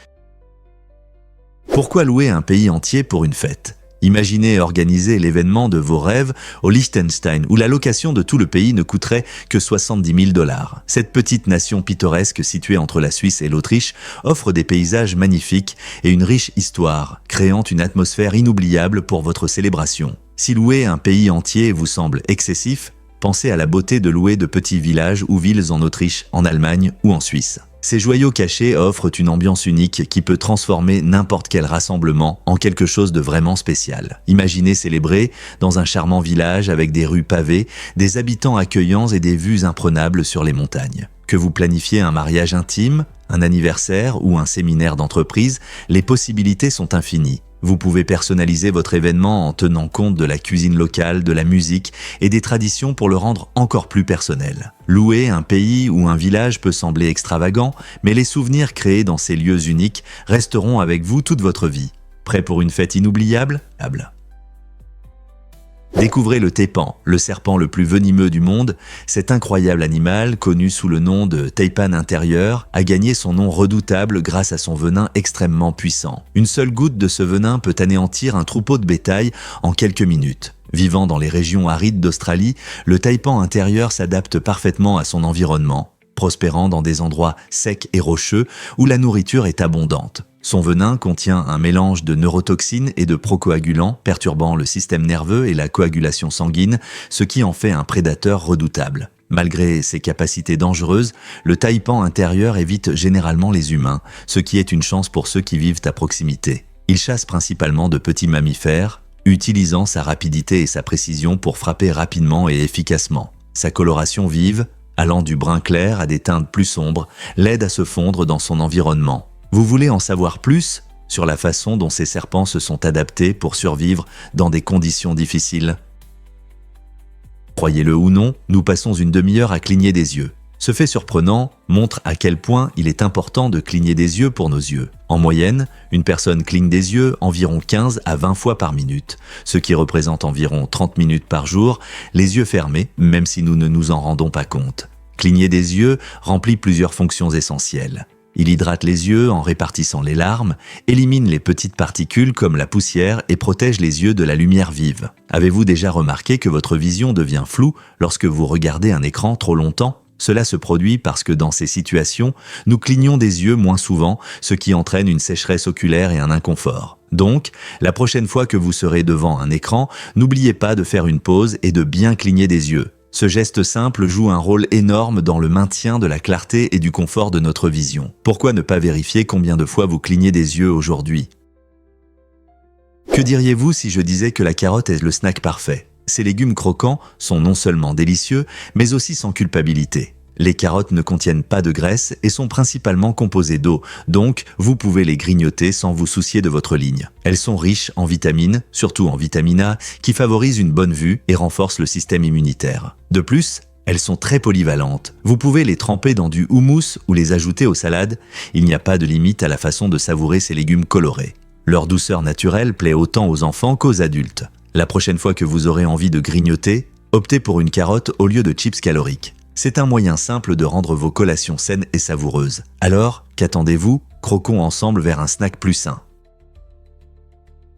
Pourquoi louer un pays entier pour une fête? Imaginez organiser l'événement de vos rêves au Liechtenstein, où la location de tout le pays ne coûterait que 70 000 $. Cette petite nation pittoresque située entre la Suisse et l'Autriche offre des paysages magnifiques et une riche histoire, créant une atmosphère inoubliable pour votre célébration. Si louer un pays entier vous semble excessif, pensez à la beauté de louer de petits villages ou villes en Autriche, en Allemagne ou en Suisse. Ces joyaux cachés offrent une ambiance unique qui peut transformer n'importe quel rassemblement en quelque chose de vraiment spécial. Imaginez célébrer dans un charmant village avec des rues pavées, des habitants accueillants et des vues imprenables sur les montagnes. Que vous planifiez un mariage intime, un anniversaire ou un séminaire d'entreprise, les possibilités sont infinies. Vous pouvez personnaliser votre événement en tenant compte de la cuisine locale, de la musique et des traditions pour le rendre encore plus personnel. Louer un pays ou un village peut sembler extravagant, mais les souvenirs créés dans ces lieux uniques resteront avec vous toute votre vie. Prêt pour une fête inoubliable? Découvrez le taipan, le serpent le plus venimeux du monde. Cet incroyable animal, connu sous le nom de taipan intérieur, a gagné son nom redoutable grâce à son venin extrêmement puissant. Une seule goutte de ce venin peut anéantir un troupeau de bétail en quelques minutes. Vivant dans les régions arides d'Australie, le taipan intérieur s'adapte parfaitement à son environnement, prospérant dans des endroits secs et rocheux où la nourriture est abondante. Son venin contient un mélange de neurotoxines et de procoagulants, perturbant le système nerveux et la coagulation sanguine, ce qui en fait un prédateur redoutable. Malgré ses capacités dangereuses, le taipan intérieur évite généralement les humains, ce qui est une chance pour ceux qui vivent à proximité. Il chasse principalement de petits mammifères, utilisant sa rapidité et sa précision pour frapper rapidement et efficacement. Sa coloration vive, allant du brun clair à des teintes plus sombres, l'aide à se fondre dans son environnement. Vous voulez en savoir plus sur la façon dont ces serpents se sont adaptés pour survivre dans des conditions difficiles? Croyez-le ou non, nous passons une demi-heure à cligner des yeux. Ce fait surprenant montre à quel point il est important de cligner des yeux pour nos yeux. En moyenne, une personne cligne des yeux environ 15 à 20 fois par minute, ce qui représente environ 30 minutes par jour, les yeux fermés, même si nous ne nous en rendons pas compte. Cligner des yeux remplit plusieurs fonctions essentielles. Il hydrate les yeux en répartissant les larmes, élimine les petites particules comme la poussière et protège les yeux de la lumière vive. Avez-vous déjà remarqué que votre vision devient floue lorsque vous regardez un écran trop longtemps ? Cela se produit parce que dans ces situations, nous clignons des yeux moins souvent, ce qui entraîne une sécheresse oculaire et un inconfort. Donc, la prochaine fois que vous serez devant un écran, n'oubliez pas de faire une pause et de bien cligner des yeux. Ce geste simple joue un rôle énorme dans le maintien de la clarté et du confort de notre vision. Pourquoi ne pas vérifier combien de fois vous clignez des yeux aujourd'hui ? Que diriez-vous si je disais que la carotte est le snack parfait ? Ces légumes croquants sont non seulement délicieux, mais aussi sans culpabilité. Les carottes ne contiennent pas de graisse et sont principalement composées d'eau, donc vous pouvez les grignoter sans vous soucier de votre ligne. Elles sont riches en vitamines, surtout en vitamine A, qui favorise une bonne vue et renforce le système immunitaire. De plus, elles sont très polyvalentes. Vous pouvez les tremper dans du houmous ou les ajouter aux salades. Il n'y a pas de limite à la façon de savourer ces légumes colorés. Leur douceur naturelle plaît autant aux enfants qu'aux adultes. La prochaine fois que vous aurez envie de grignoter, optez pour une carotte au lieu de chips caloriques. C'est un moyen simple de rendre vos collations saines et savoureuses. Alors, qu'attendez-vous ? Croquons ensemble vers un snack plus sain.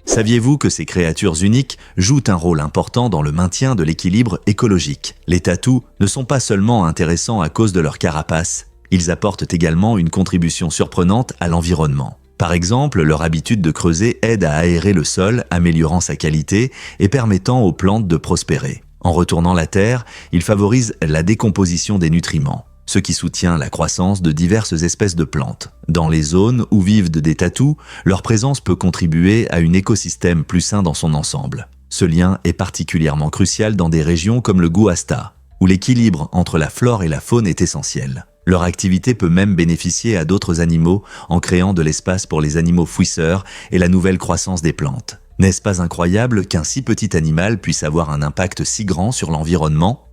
Saviez-vous que ces créatures uniques jouent un rôle important dans le maintien de l'équilibre écologique ? Les tatous ne sont pas seulement intéressants à cause de leur carapace, ils apportent également une contribution surprenante à l'environnement. Par exemple, leur habitude de creuser aide à aérer le sol, améliorant sa qualité et permettant aux plantes de prospérer. En retournant la terre, ils favorisent la décomposition des nutriments, ce qui soutient la croissance de diverses espèces de plantes. Dans les zones où vivent des tatous, leur présence peut contribuer à un écosystème plus sain dans son ensemble. Ce lien est particulièrement crucial dans des régions comme le Guasta, où l'équilibre entre la flore et la faune est essentiel. Leur activité peut même bénéficier à d'autres animaux en créant de l'espace pour les animaux fouisseurs et la nouvelle croissance des plantes. N'est-ce pas incroyable qu'un si petit animal puisse avoir un impact si grand sur l'environnement ?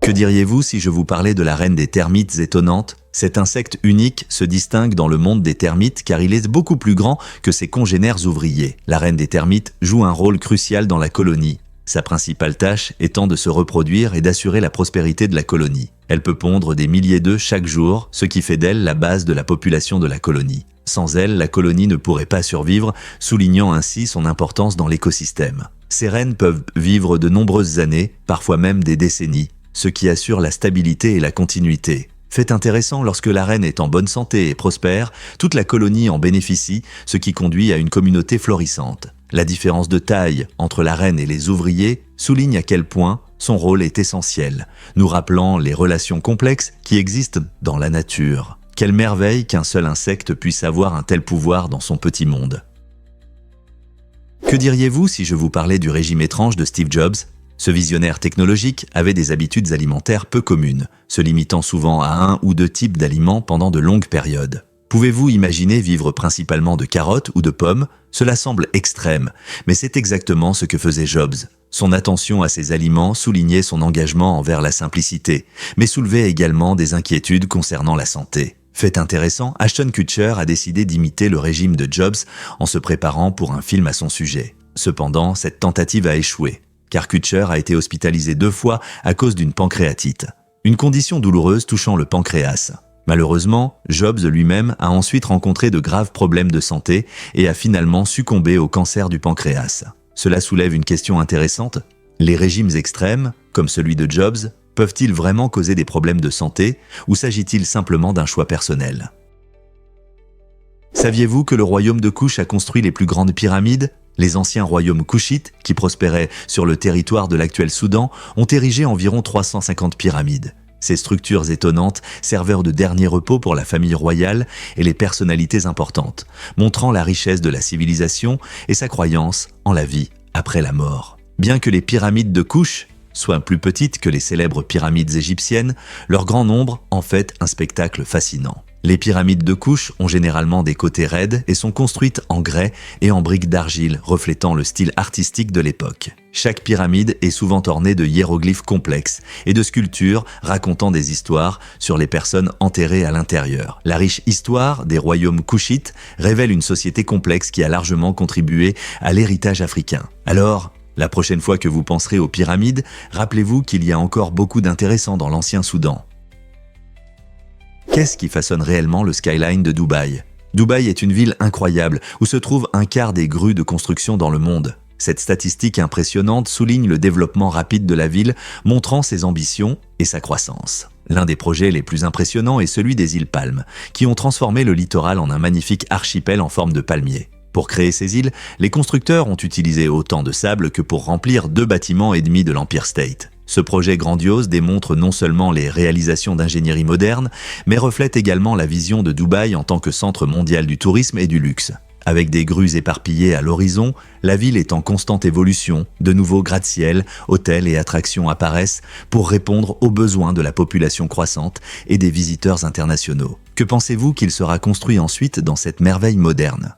Que diriez-vous si je vous parlais de la reine des termites étonnante ? Cet insecte unique se distingue dans le monde des termites car il est beaucoup plus grand que ses congénères ouvriers. La reine des termites joue un rôle crucial dans la colonie. Sa principale tâche étant de se reproduire et d'assurer la prospérité de la colonie. Elle peut pondre des milliers d'œufs chaque jour, ce qui fait d'elle la base de la population de la colonie. Sans elle, la colonie ne pourrait pas survivre, soulignant ainsi son importance dans l'écosystème. Ces reines peuvent vivre de nombreuses années, parfois même des décennies, ce qui assure la stabilité et la continuité. Fait intéressant, lorsque la reine est en bonne santé et prospère, toute la colonie en bénéficie, ce qui conduit à une communauté florissante. La différence de taille entre la reine et les ouvriers souligne à quel point son rôle est essentiel, nous rappelant les relations complexes qui existent dans la nature. Quelle merveille qu'un seul insecte puisse avoir un tel pouvoir dans son petit monde. Que diriez-vous si je vous parlais du régime étrange de Steve Jobs ? Ce visionnaire technologique avait des habitudes alimentaires peu communes, se limitant souvent à 1 ou 2 types d'aliments pendant de longues périodes. Pouvez-vous imaginer vivre principalement de carottes ou de pommes ? Cela semble extrême, mais c'est exactement ce que faisait Jobs. Son attention à ses aliments soulignait son engagement envers la simplicité, mais soulevait également des inquiétudes concernant la santé. Fait intéressant, Ashton Kutcher a décidé d'imiter le régime de Jobs en se préparant pour un film à son sujet. Cependant, cette tentative a échoué, car Kutcher a été hospitalisé 2 fois à cause d'une pancréatite, une condition douloureuse touchant le pancréas. Malheureusement, Jobs lui-même a ensuite rencontré de graves problèmes de santé et a finalement succombé au cancer du pancréas. Cela soulève une question intéressante. Les régimes extrêmes, comme celui de Jobs, peuvent-ils vraiment causer des problèmes de santé ou s'agit-il simplement d'un choix personnel ? Saviez-vous que le royaume de Kouch a construit les plus grandes pyramides ? Les anciens royaumes koushites, qui prospéraient sur le territoire de l'actuel Soudan, ont érigé environ 350 pyramides. Ces structures étonnantes servèrent de dernier repos pour la famille royale et les personnalités importantes, montrant la richesse de la civilisation et sa croyance en la vie après la mort. Bien que les pyramides de Kouch soient plus petites que les célèbres pyramides égyptiennes, leur grand nombre en fait un spectacle fascinant. Les pyramides de Kouch ont généralement des côtés raides et sont construites en grès et en briques d'argile, reflétant le style artistique de l'époque. Chaque pyramide est souvent ornée de hiéroglyphes complexes et de sculptures racontant des histoires sur les personnes enterrées à l'intérieur. La riche histoire des royaumes kouchites révèle une société complexe qui a largement contribué à l'héritage africain. Alors, la prochaine fois que vous penserez aux pyramides, rappelez-vous qu'il y a encore beaucoup d'intéressant dans l'ancien Soudan. Qu'est-ce qui façonne réellement le skyline de Dubaï ? Dubaï est une ville incroyable où se trouve un quart des grues de construction dans le monde. Cette statistique impressionnante souligne le développement rapide de la ville, montrant ses ambitions et sa croissance. L'un des projets les plus impressionnants est celui des îles Palmes, qui ont transformé le littoral en un magnifique archipel en forme de palmier. Pour créer ces îles, les constructeurs ont utilisé autant de sable que pour remplir 2 bâtiments et demi de l'Empire State. Ce projet grandiose démontre non seulement les réalisations d'ingénierie moderne, mais reflète également la vision de Dubaï en tant que centre mondial du tourisme et du luxe. Avec des grues éparpillées à l'horizon, la ville est en constante évolution, de nouveaux gratte-ciel, hôtels et attractions apparaissent pour répondre aux besoins de la population croissante et des visiteurs internationaux. Que pensez-vous qu'il sera construit ensuite dans cette merveille moderne ?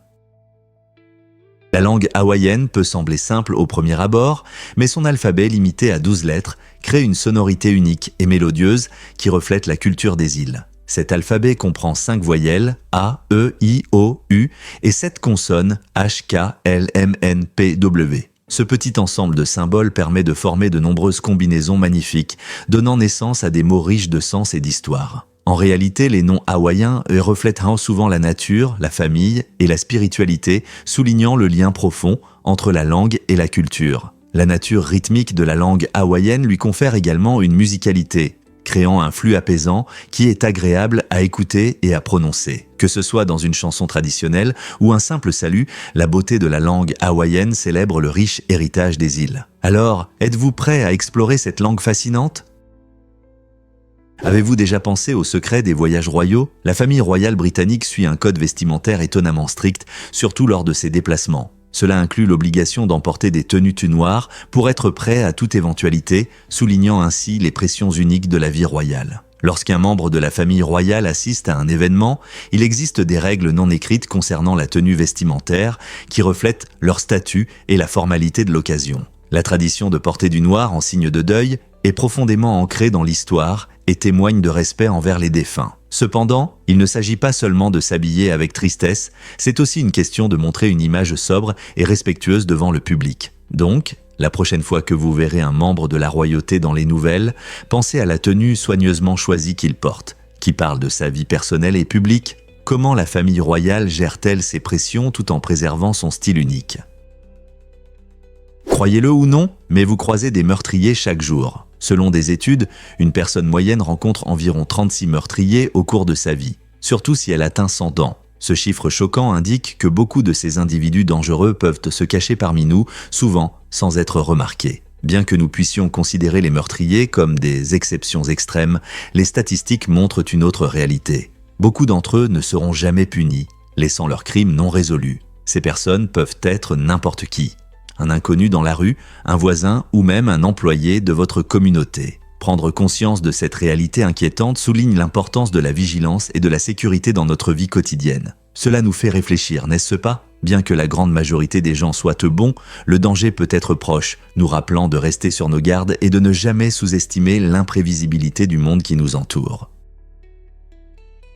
La langue hawaïenne peut sembler simple au premier abord, mais son alphabet limité à 12 lettres crée une sonorité unique et mélodieuse qui reflète la culture des îles. Cet alphabet comprend 5 voyelles A, E, I, O, U et 7 consonnes H, K, L, M, N, P, W. Ce petit ensemble de symboles permet de former de nombreuses combinaisons magnifiques, donnant naissance à des mots riches de sens et d'histoire. En réalité, les noms hawaïens reflètent souvent la nature, la famille et la spiritualité, soulignant le lien profond entre la langue et la culture. La nature rythmique de la langue hawaïenne lui confère également une musicalité, créant un flux apaisant qui est agréable à écouter et à prononcer. Que ce soit dans une chanson traditionnelle ou un simple salut, la beauté de la langue hawaïenne célèbre le riche héritage des îles. Alors, êtes-vous prêt à explorer cette langue fascinante ? Avez-vous déjà pensé au secret des voyages royaux ? La famille royale britannique suit un code vestimentaire étonnamment strict, surtout lors de ses déplacements. Cela inclut l'obligation d'emporter des tenues noires pour être prêt à toute éventualité, soulignant ainsi les pressions uniques de la vie royale. Lorsqu'un membre de la famille royale assiste à un événement, il existe des règles non écrites concernant la tenue vestimentaire qui reflètent leur statut et la formalité de l'occasion. La tradition de porter du noir en signe de deuil est profondément ancrée dans l'histoire et témoigne de respect envers les défunts. Cependant, il ne s'agit pas seulement de s'habiller avec tristesse, c'est aussi une question de montrer une image sobre et respectueuse devant le public. Donc, la prochaine fois que vous verrez un membre de la royauté dans les nouvelles, pensez à la tenue soigneusement choisie qu'il porte, qui parle de sa vie personnelle et publique. Comment la famille royale gère-t-elle ses pressions tout en préservant son style unique ? Croyez-le ou non, mais vous croisez des meurtriers chaque jour. Selon des études, une personne moyenne rencontre environ 36 meurtriers au cours de sa vie, surtout si elle atteint 100 ans. Ce chiffre choquant indique que beaucoup de ces individus dangereux peuvent se cacher parmi nous, souvent sans être remarqués. Bien que nous puissions considérer les meurtriers comme des exceptions extrêmes, les statistiques montrent une autre réalité. Beaucoup d'entre eux ne seront jamais punis, laissant leurs crimes non résolus. Ces personnes peuvent être n'importe qui. Un inconnu dans la rue, un voisin ou même un employé de votre communauté. Prendre conscience de cette réalité inquiétante souligne l'importance de la vigilance et de la sécurité dans notre vie quotidienne. Cela nous fait réfléchir, n'est-ce pas ? Bien que la grande majorité des gens soient bons, le danger peut être proche, nous rappelant de rester sur nos gardes et de ne jamais sous-estimer l'imprévisibilité du monde qui nous entoure.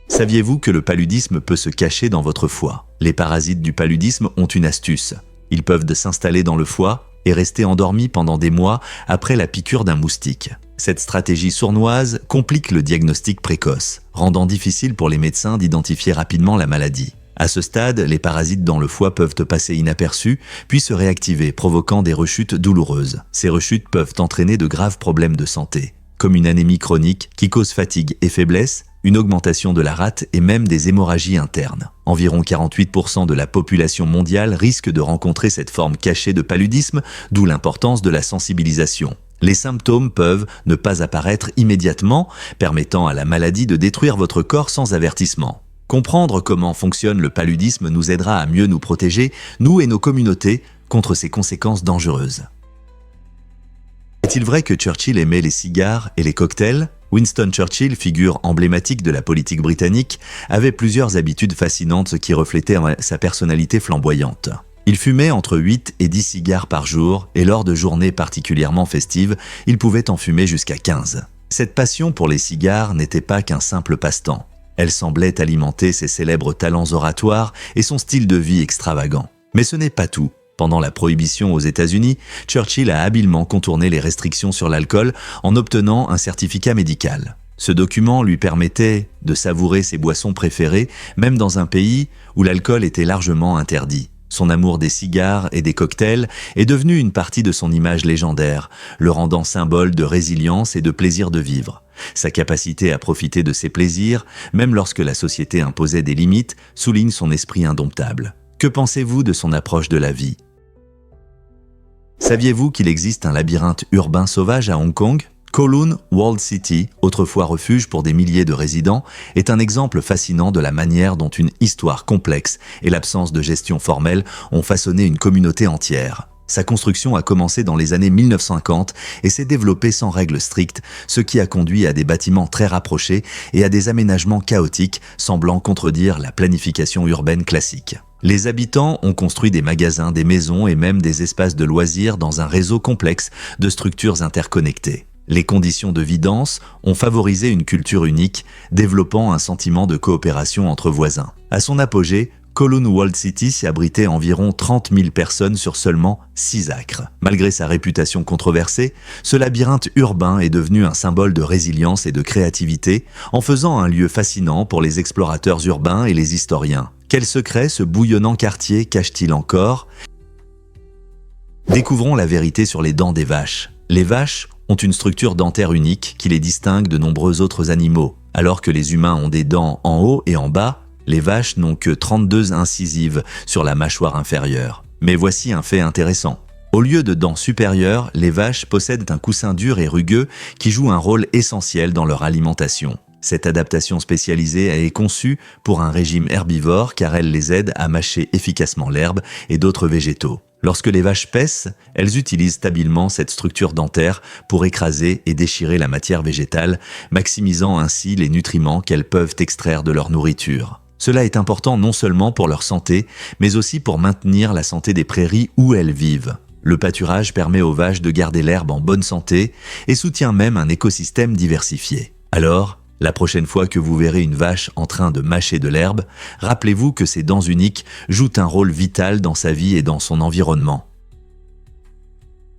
Saviez-vous que le paludisme peut se cacher dans votre foie ? Les parasites du paludisme ont une astuce. Ils peuvent s'installer dans le foie et rester endormis pendant des mois après la piqûre d'un moustique. Cette stratégie sournoise complique le diagnostic précoce, rendant difficile pour les médecins d'identifier rapidement la maladie. À ce stade, les parasites dans le foie peuvent passer inaperçus, puis se réactiver, provoquant des rechutes douloureuses. Ces rechutes peuvent entraîner de graves problèmes de santé, comme une anémie chronique qui cause fatigue et faiblesse, une augmentation de la rate et même des hémorragies internes. Environ 48% de la population mondiale risque de rencontrer cette forme cachée de paludisme, d'où l'importance de la sensibilisation. Les symptômes peuvent ne pas apparaître immédiatement, permettant à la maladie de détruire votre corps sans avertissement. Comprendre comment fonctionne le paludisme nous aidera à mieux nous protéger, nous et nos communautés, contre ces conséquences dangereuses. Est-il vrai que Churchill aimait les cigares et les cocktails ? Winston Churchill, figure emblématique de la politique britannique, avait plusieurs habitudes fascinantes qui reflétaient sa personnalité flamboyante. Il fumait entre 8 et 10 cigares par jour et lors de journées particulièrement festives, il pouvait en fumer jusqu'à 15. Cette passion pour les cigares n'était pas qu'un simple passe-temps. Elle semblait alimenter ses célèbres talents oratoires et son style de vie extravagant. Mais ce n'est pas tout. Pendant la prohibition aux États-Unis, Churchill a habilement contourné les restrictions sur l'alcool en obtenant un certificat médical. Ce document lui permettait de savourer ses boissons préférées, même dans un pays où l'alcool était largement interdit. Son amour des cigares et des cocktails est devenu une partie de son image légendaire, le rendant symbole de résilience et de plaisir de vivre. Sa capacité à profiter de ses plaisirs, même lorsque la société imposait des limites, souligne son esprit indomptable. Que pensez-vous de son approche de la vie ? Saviez-vous qu'il existe un labyrinthe urbain sauvage à Hong Kong ? Kowloon World City, autrefois refuge pour des milliers de résidents, est un exemple fascinant de la manière dont une histoire complexe et l'absence de gestion formelle ont façonné une communauté entière. Sa construction a commencé dans les années 1950 et s'est développée sans règles strictes, ce qui a conduit à des bâtiments très rapprochés et à des aménagements chaotiques semblant contredire la planification urbaine classique. Les habitants ont construit des magasins, des maisons et même des espaces de loisirs dans un réseau complexe de structures interconnectées. Les conditions de vie denses ont favorisé une culture unique, développant un sentiment de coopération entre voisins. À son apogée, Kowloon World City s'y abritait environ 30 000 personnes sur seulement 6 acres. Malgré sa réputation controversée, ce labyrinthe urbain est devenu un symbole de résilience et de créativité, en faisant un lieu fascinant pour les explorateurs urbains et les historiens. Quel secret ce bouillonnant quartier cache-t-il encore ? Découvrons la vérité sur les dents des vaches. Les vaches ont une structure dentaire unique qui les distingue de nombreux autres animaux. Alors que les humains ont des dents en haut et en bas, les vaches n'ont que 32 incisives sur la mâchoire inférieure. Mais voici un fait intéressant. Au lieu de dents supérieures, les vaches possèdent un coussin dur et rugueux qui joue un rôle essentiel dans leur alimentation. Cette adaptation spécialisée est conçue pour un régime herbivore car elle les aide à mâcher efficacement l'herbe et d'autres végétaux. Lorsque les vaches paissent, elles utilisent habilement cette structure dentaire pour écraser et déchirer la matière végétale, maximisant ainsi les nutriments qu'elles peuvent extraire de leur nourriture. Cela est important non seulement pour leur santé, mais aussi pour maintenir la santé des prairies où elles vivent. Le pâturage permet aux vaches de garder l'herbe en bonne santé et soutient même un écosystème diversifié. Alors, la prochaine fois que vous verrez une vache en train de mâcher de l'herbe, rappelez-vous que ses dents uniques jouent un rôle vital dans sa vie et dans son environnement.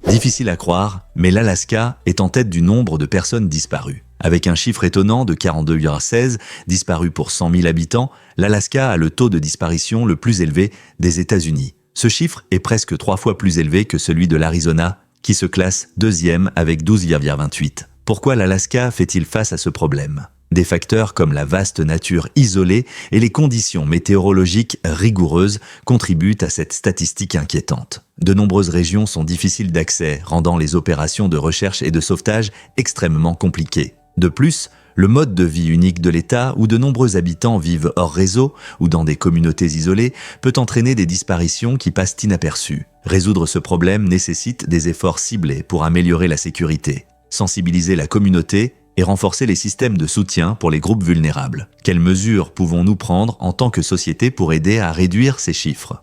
Difficile à croire, mais l'Alaska est en tête du nombre de personnes disparues. Avec un chiffre étonnant de 42,16 disparus pour 100 000 habitants, l'Alaska a le taux de disparition le plus élevé des États-Unis. Ce chiffre est presque 3 fois plus élevé que celui de l'Arizona, qui se classe deuxième avec 12,28. Pourquoi l'Alaska fait-il face à ce problème ? Des facteurs comme la vaste nature isolée et les conditions météorologiques rigoureuses contribuent à cette statistique inquiétante. De nombreuses régions sont difficiles d'accès, rendant les opérations de recherche et de sauvetage extrêmement compliquées. De plus, le mode de vie unique de l'État, où de nombreux habitants vivent hors réseau ou dans des communautés isolées, peut entraîner des disparitions qui passent inaperçues. Résoudre ce problème nécessite des efforts ciblés pour améliorer la sécurité, sensibiliser la communauté et renforcer les systèmes de soutien pour les groupes vulnérables. Quelles mesures pouvons-nous prendre en tant que société pour aider à réduire ces chiffres ?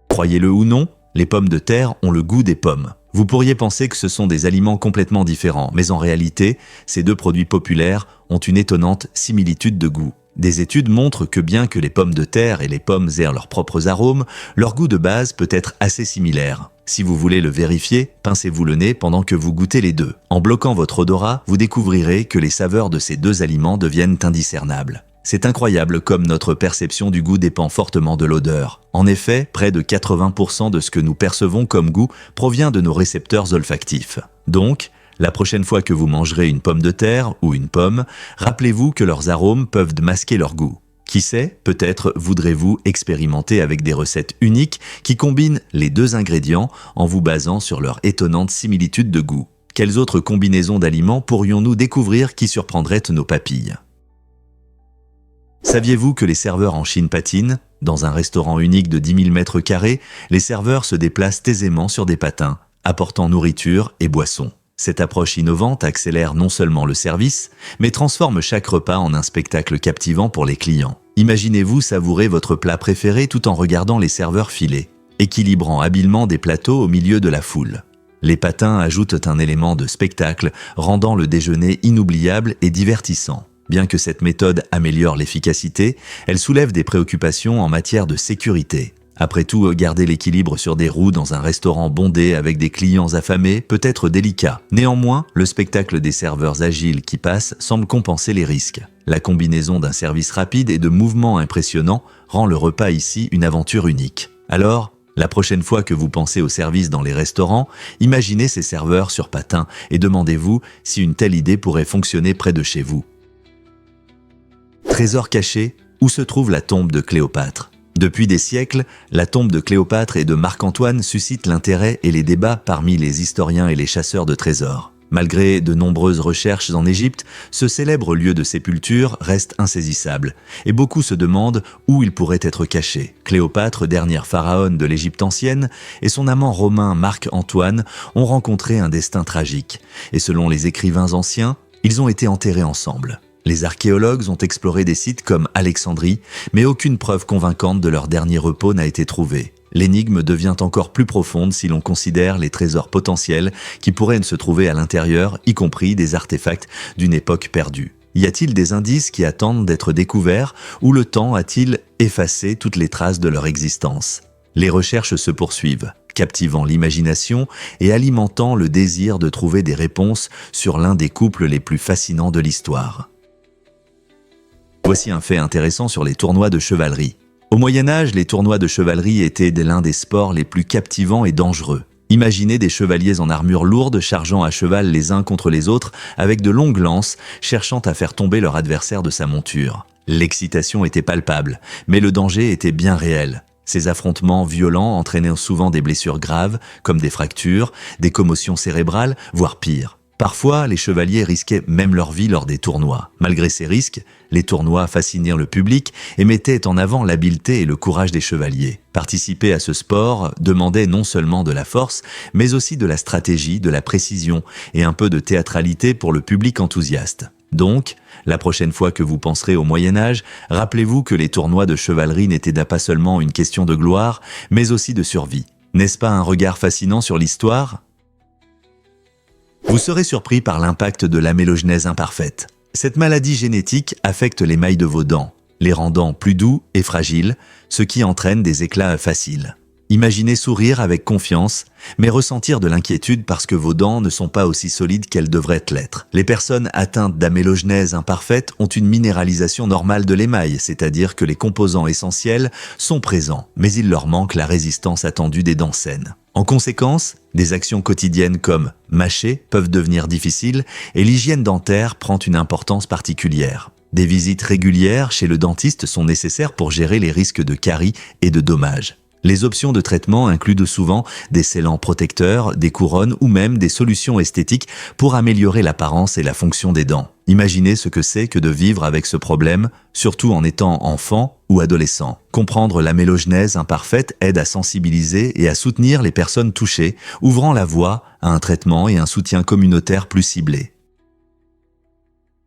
Croyez-le ou non, les pommes de terre ont le goût des pommes. Vous pourriez penser que ce sont des aliments complètement différents, mais en réalité, ces deux produits populaires ont une étonnante similitude de goût. Des études montrent que bien que les pommes de terre et les pommes aient leurs propres arômes, leur goût de base peut être assez similaire. Si vous voulez le vérifier, pincez-vous le nez pendant que vous goûtez les deux. En bloquant votre odorat, vous découvrirez que les saveurs de ces deux aliments deviennent indiscernables. C'est incroyable comme notre perception du goût dépend fortement de l'odeur. En effet, près de 80% de ce que nous percevons comme goût provient de nos récepteurs olfactifs. Donc, la prochaine fois que vous mangerez une pomme de terre ou une pomme, rappelez-vous que leurs arômes peuvent masquer leur goût. Qui sait, peut-être voudrez-vous expérimenter avec des recettes uniques qui combinent les deux ingrédients en vous basant sur leur étonnante similitude de goût. Quelles autres combinaisons d'aliments pourrions-nous découvrir qui surprendraient nos papilles ? Saviez-vous que les serveurs en Chine patinent ? Dans un restaurant unique de 10 000 mètres carrés, les serveurs se déplacent aisément sur des patins, apportant nourriture et boissons. Cette approche innovante accélère non seulement le service, mais transforme chaque repas en un spectacle captivant pour les clients. Imaginez-vous savourer votre plat préféré tout en regardant les serveurs filer, équilibrant habilement des plateaux au milieu de la foule. Les patins ajoutent un élément de spectacle, rendant le déjeuner inoubliable et divertissant. Bien que cette méthode améliore l'efficacité, elle soulève des préoccupations en matière de sécurité. Après tout, garder l'équilibre sur des roues dans un restaurant bondé avec des clients affamés peut être délicat. Néanmoins, le spectacle des serveurs agiles qui passent semble compenser les risques. La combinaison d'un service rapide et de mouvements impressionnants rend le repas ici une aventure unique. Alors, la prochaine fois que vous pensez au service dans les restaurants, imaginez ces serveurs sur patins et demandez-vous si une telle idée pourrait fonctionner près de chez vous. Trésor caché, où se trouve la tombe de Cléopâtre ? Depuis des siècles, la tombe de Cléopâtre et de Marc-Antoine suscite l'intérêt et les débats parmi les historiens et les chasseurs de trésors. Malgré de nombreuses recherches en Égypte, ce célèbre lieu de sépulture reste insaisissable, et beaucoup se demandent où il pourrait être caché. Cléopâtre, dernière pharaone de l'Égypte ancienne, et son amant romain Marc-Antoine ont rencontré un destin tragique, et selon les écrivains anciens, ils ont été enterrés ensemble. Les archéologues ont exploré des sites comme Alexandrie, mais aucune preuve convaincante de leur dernier repos n'a été trouvée. L'énigme devient encore plus profonde si l'on considère les trésors potentiels qui pourraient se trouver à l'intérieur, y compris des artefacts d'une époque perdue. Y a-t-il des indices qui attendent d'être découverts ou le temps a-t-il effacé toutes les traces de leur existence ? Les recherches se poursuivent, captivant l'imagination et alimentant le désir de trouver des réponses sur l'un des couples les plus fascinants de l'histoire. Voici un fait intéressant sur les tournois de chevalerie. Au Moyen-Âge, les tournois de chevalerie étaient l'un des sports les plus captivants et dangereux. Imaginez des chevaliers en armure lourde chargeant à cheval les uns contre les autres avec de longues lances, cherchant à faire tomber leur adversaire de sa monture. L'excitation était palpable, mais le danger était bien réel. Ces affrontements violents entraînaient souvent des blessures graves, comme des fractures, des commotions cérébrales, voire pire. Parfois, les chevaliers risquaient même leur vie lors des tournois. Malgré ces risques, les tournois fascinèrent le public et mettaient en avant l'habileté et le courage des chevaliers. Participer à ce sport demandait non seulement de la force, mais aussi de la stratégie, de la précision et un peu de théâtralité pour le public enthousiaste. Donc, la prochaine fois que vous penserez au Moyen-Âge, rappelez-vous que les tournois de chevalerie n'étaient pas seulement une question de gloire, mais aussi de survie. N'est-ce pas un regard fascinant sur l'histoire ? Vous serez surpris par l'impact de l'amélogenèse imparfaite. Cette maladie génétique affecte les mailles de vos dents, les rendant plus doux et fragiles, ce qui entraîne des éclats faciles. Imaginez sourire avec confiance, mais ressentir de l'inquiétude parce que vos dents ne sont pas aussi solides qu'elles devraient l'être. Les personnes atteintes d'amélogenèse imparfaite ont une minéralisation normale de l'émail, c'est-à-dire que les composants essentiels sont présents, mais il leur manque la résistance attendue des dents saines. En conséquence, des actions quotidiennes comme mâcher peuvent devenir difficiles et l'hygiène dentaire prend une importance particulière. Des visites régulières chez le dentiste sont nécessaires pour gérer les risques de caries et de dommages. Les options de traitement incluent souvent des scellants protecteurs, des couronnes ou même des solutions esthétiques pour améliorer l'apparence et la fonction des dents. Imaginez ce que c'est que de vivre avec ce problème, surtout en étant enfant ou adolescent. Comprendre l'amélogenèse imparfaite aide à sensibiliser et à soutenir les personnes touchées, ouvrant la voie à un traitement et un soutien communautaire plus ciblé.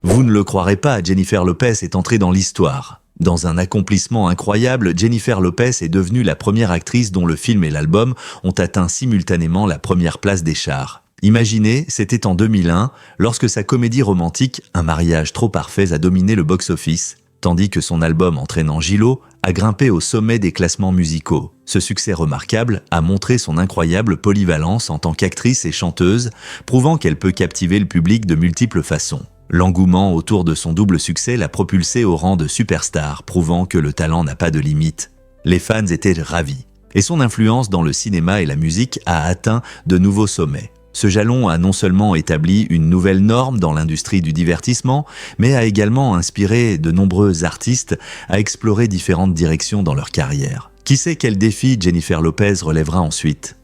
Vous ne le croirez pas, Jennifer Lopez est entrée dans l'histoire. Dans un accomplissement incroyable, Jennifer Lopez est devenue la première actrice dont le film et l'album ont atteint simultanément la première place des charts. Imaginez, c'était en 2001, lorsque sa comédie romantique « Un mariage trop parfait » a dominé le box-office, tandis que son album entraînant Gillo a grimpé au sommet des classements musicaux. Ce succès remarquable a montré son incroyable polyvalence en tant qu'actrice et chanteuse, prouvant qu'elle peut captiver le public de multiples façons. L'engouement autour de son double succès l'a propulsée au rang de superstar, prouvant que le talent n'a pas de limite. Les fans étaient ravis, et son influence dans le cinéma et la musique a atteint de nouveaux sommets. Ce jalon a non seulement établi une nouvelle norme dans l'industrie du divertissement, mais a également inspiré de nombreux artistes à explorer différentes directions dans leur carrière. Qui sait quel défi Jennifer Lopez relèvera ensuite ?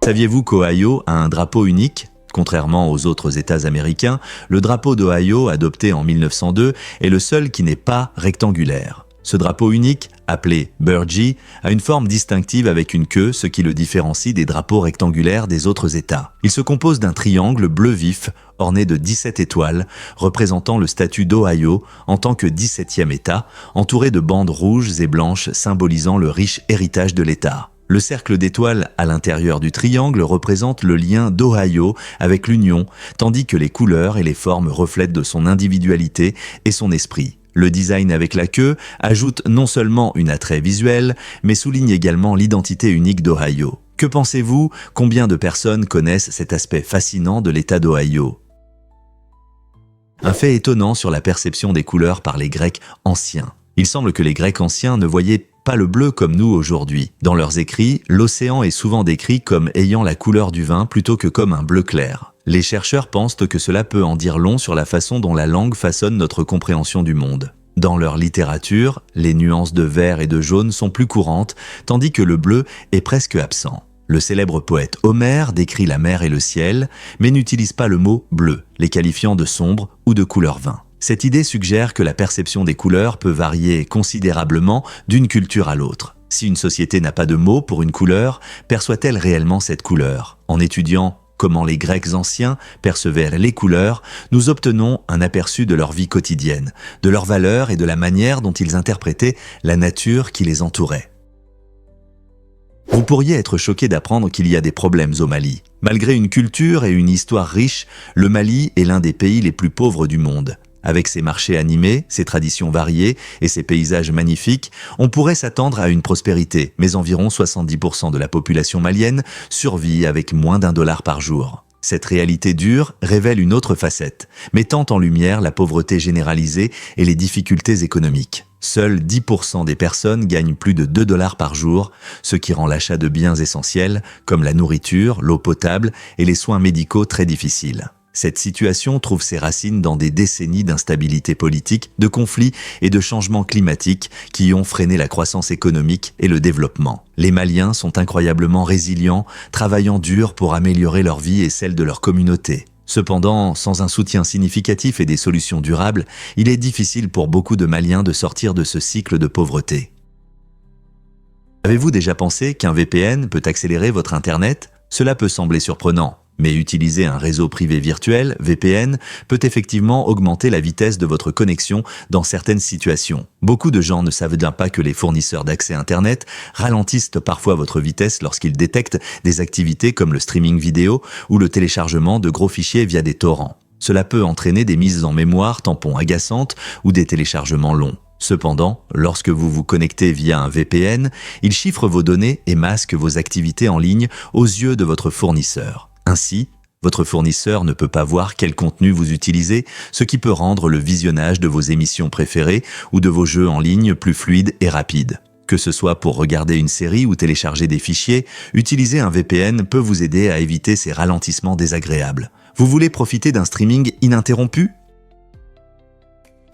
Saviez-vous qu'Ohio a un drapeau unique ? Contrairement aux autres États américains, le drapeau d'Ohio, adopté en 1902, est le seul qui n'est pas rectangulaire. Ce drapeau unique, appelé Burgee, a une forme distinctive avec une queue, ce qui le différencie des drapeaux rectangulaires des autres États. Il se compose d'un triangle bleu vif, orné de 17 étoiles, représentant le statut d'Ohio en tant que 17e État, entouré de bandes rouges et blanches symbolisant le riche héritage de l'État. Le cercle d'étoiles à l'intérieur du triangle représente le lien d'Ohio avec l'Union, tandis que les couleurs et les formes reflètent de son individualité et son esprit. Le design avec la queue ajoute non seulement un attrait visuel, mais souligne également l'identité unique d'Ohio. Que pensez-vous? Combien de personnes connaissent cet aspect fascinant de l'État d'Ohio? Un fait étonnant sur la perception des couleurs par les Grecs anciens. Il semble que les Grecs anciens ne voyaient pas le bleu comme nous aujourd'hui. Dans leurs écrits, l'océan est souvent décrit comme ayant la couleur du vin plutôt que comme un bleu clair. Les chercheurs pensent que cela peut en dire long sur la façon dont la langue façonne notre compréhension du monde. Dans leur littérature, les nuances de vert et de jaune sont plus courantes, tandis que le bleu est presque absent. Le célèbre poète Homère décrit la mer et le ciel, mais n'utilise pas le mot bleu, les qualifiant de sombre ou de couleur vin. Cette idée suggère que la perception des couleurs peut varier considérablement d'une culture à l'autre. Si une société n'a pas de mot pour une couleur, perçoit-elle réellement cette couleur? En étudiant comment les Grecs anciens percevaient les couleurs, nous obtenons un aperçu de leur vie quotidienne, de leurs valeurs et de la manière dont ils interprétaient la nature qui les entourait. Vous pourriez être choqué d'apprendre qu'il y a des problèmes au Mali. Malgré une culture et une histoire riches, le Mali est l'un des pays les plus pauvres du monde. Avec ses marchés animés, ses traditions variées et ses paysages magnifiques, on pourrait s'attendre à une prospérité, mais environ 70% de la population malienne survit avec moins d'$1 par jour. Cette réalité dure révèle une autre facette, mettant en lumière la pauvreté généralisée et les difficultés économiques. Seuls 10% des personnes gagnent plus de $2 par jour, ce qui rend l'achat de biens essentiels comme la nourriture, l'eau potable et les soins médicaux très difficiles. Cette situation trouve ses racines dans des décennies d'instabilité politique, de conflits et de changements climatiques qui ont freiné la croissance économique et le développement. Les Maliens sont incroyablement résilients, travaillant dur pour améliorer leur vie et celle de leur communauté. Cependant, sans un soutien significatif et des solutions durables, il est difficile pour beaucoup de Maliens de sortir de ce cycle de pauvreté. Avez-vous déjà pensé qu'un VPN peut accélérer votre Internet? Cela peut sembler surprenant. Mais utiliser un réseau privé virtuel, VPN, peut effectivement augmenter la vitesse de votre connexion dans certaines situations. Beaucoup de gens ne savent bien pas que les fournisseurs d'accès Internet ralentissent parfois votre vitesse lorsqu'ils détectent des activités comme le streaming vidéo ou le téléchargement de gros fichiers via des torrents. Cela peut entraîner des mises en mémoire tampons agaçantes ou des téléchargements longs. Cependant, lorsque vous vous connectez via un VPN, il chiffre vos données et masque vos activités en ligne aux yeux de votre fournisseur. Ainsi, votre fournisseur ne peut pas voir quel contenu vous utilisez, ce qui peut rendre le visionnage de vos émissions préférées ou de vos jeux en ligne plus fluide et rapide. Que ce soit pour regarder une série ou télécharger des fichiers, utiliser un VPN peut vous aider à éviter ces ralentissements désagréables. Vous voulez profiter d'un streaming ininterrompu?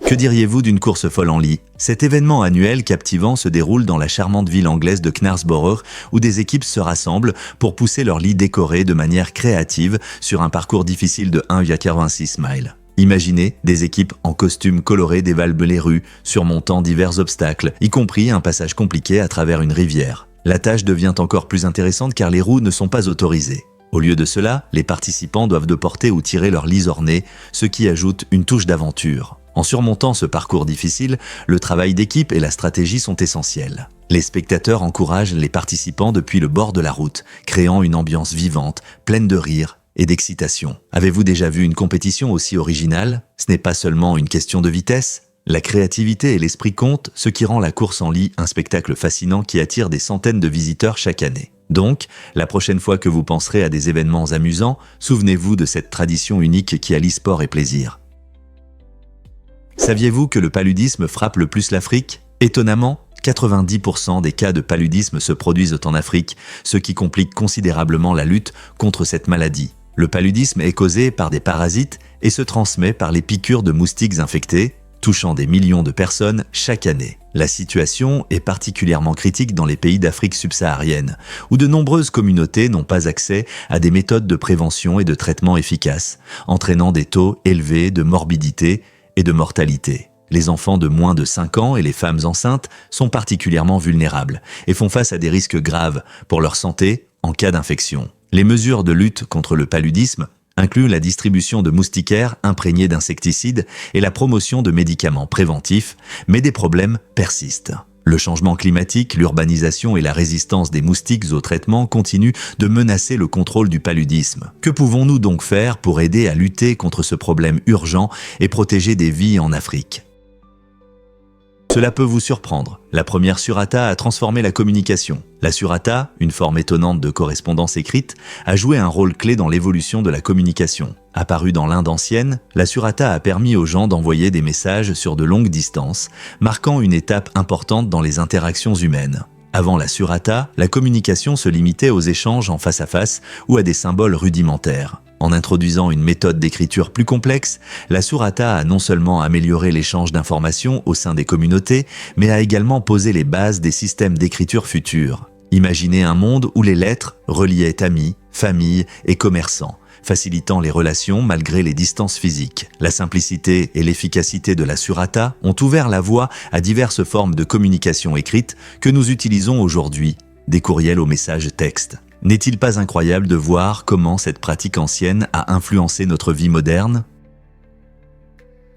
Que diriez-vous d'une course folle en lit? Cet événement annuel captivant se déroule dans la charmante ville anglaise de Knaresborough où des équipes se rassemblent pour pousser leurs lits décorés de manière créative sur un parcours difficile de 1,86 miles. Imaginez, des équipes en costumes colorés dévalent les rues, surmontant divers obstacles, y compris un passage compliqué à travers une rivière. La tâche devient encore plus intéressante car les roues ne sont pas autorisées. Au lieu de cela, les participants doivent porter ou tirer leurs lits ornés, ce qui ajoute une touche d'aventure. En surmontant ce parcours difficile, le travail d'équipe et la stratégie sont essentiels. Les spectateurs encouragent les participants depuis le bord de la route, créant une ambiance vivante, pleine de rire et d'excitation. Avez-vous déjà vu une compétition aussi originale? Ce n'est pas seulement une question de vitesse. La créativité et l'esprit comptent, ce qui rend la course en lit un spectacle fascinant qui attire des centaines de visiteurs chaque année. Donc, la prochaine fois que vous penserez à des événements amusants, souvenez-vous de cette tradition unique qui allie sport et plaisir. Saviez-vous que le paludisme frappe le plus l'Afrique? Étonnamment, 90% des cas de paludisme se produisent en Afrique, ce qui complique considérablement la lutte contre cette maladie. Le paludisme est causé par des parasites et se transmet par les piqûres de moustiques infectés, touchant des millions de personnes chaque année. La situation est particulièrement critique dans les pays d'Afrique subsaharienne, où de nombreuses communautés n'ont pas accès à des méthodes de prévention et de traitement efficaces, entraînant des taux élevés de morbidité et de mortalité. Les enfants de moins de 5 ans et les femmes enceintes sont particulièrement vulnérables et font face à des risques graves pour leur santé en cas d'infection. Les mesures de lutte contre le paludisme incluent la distribution de moustiquaires imprégnés d'insecticides et la promotion de médicaments préventifs, mais des problèmes persistent. Le changement climatique, l'urbanisation et la résistance des moustiques au traitement continuent de menacer le contrôle du paludisme. Que pouvons-nous donc faire pour aider à lutter contre ce problème urgent et protéger des vies en Afrique? Cela peut vous surprendre. La première surata a transformé la communication. La surata, une forme étonnante de correspondance écrite, a joué un rôle clé dans l'évolution de la communication. Apparue dans l'Inde ancienne, la surata a permis aux gens d'envoyer des messages sur de longues distances, marquant une étape importante dans les interactions humaines. Avant la surata, la communication se limitait aux échanges en face à face ou à des symboles rudimentaires. En introduisant une méthode d'écriture plus complexe, la surata a non seulement amélioré l'échange d'informations au sein des communautés, mais a également posé les bases des systèmes d'écriture futurs. Imaginez un monde où les lettres reliaient amis, familles et commerçants, facilitant les relations malgré les distances physiques. La simplicité et l'efficacité de la surata ont ouvert la voie à diverses formes de communication écrite que nous utilisons aujourd'hui, des courriels aux messages textes. N'est-il pas incroyable de voir comment cette pratique ancienne a influencé notre vie moderne ?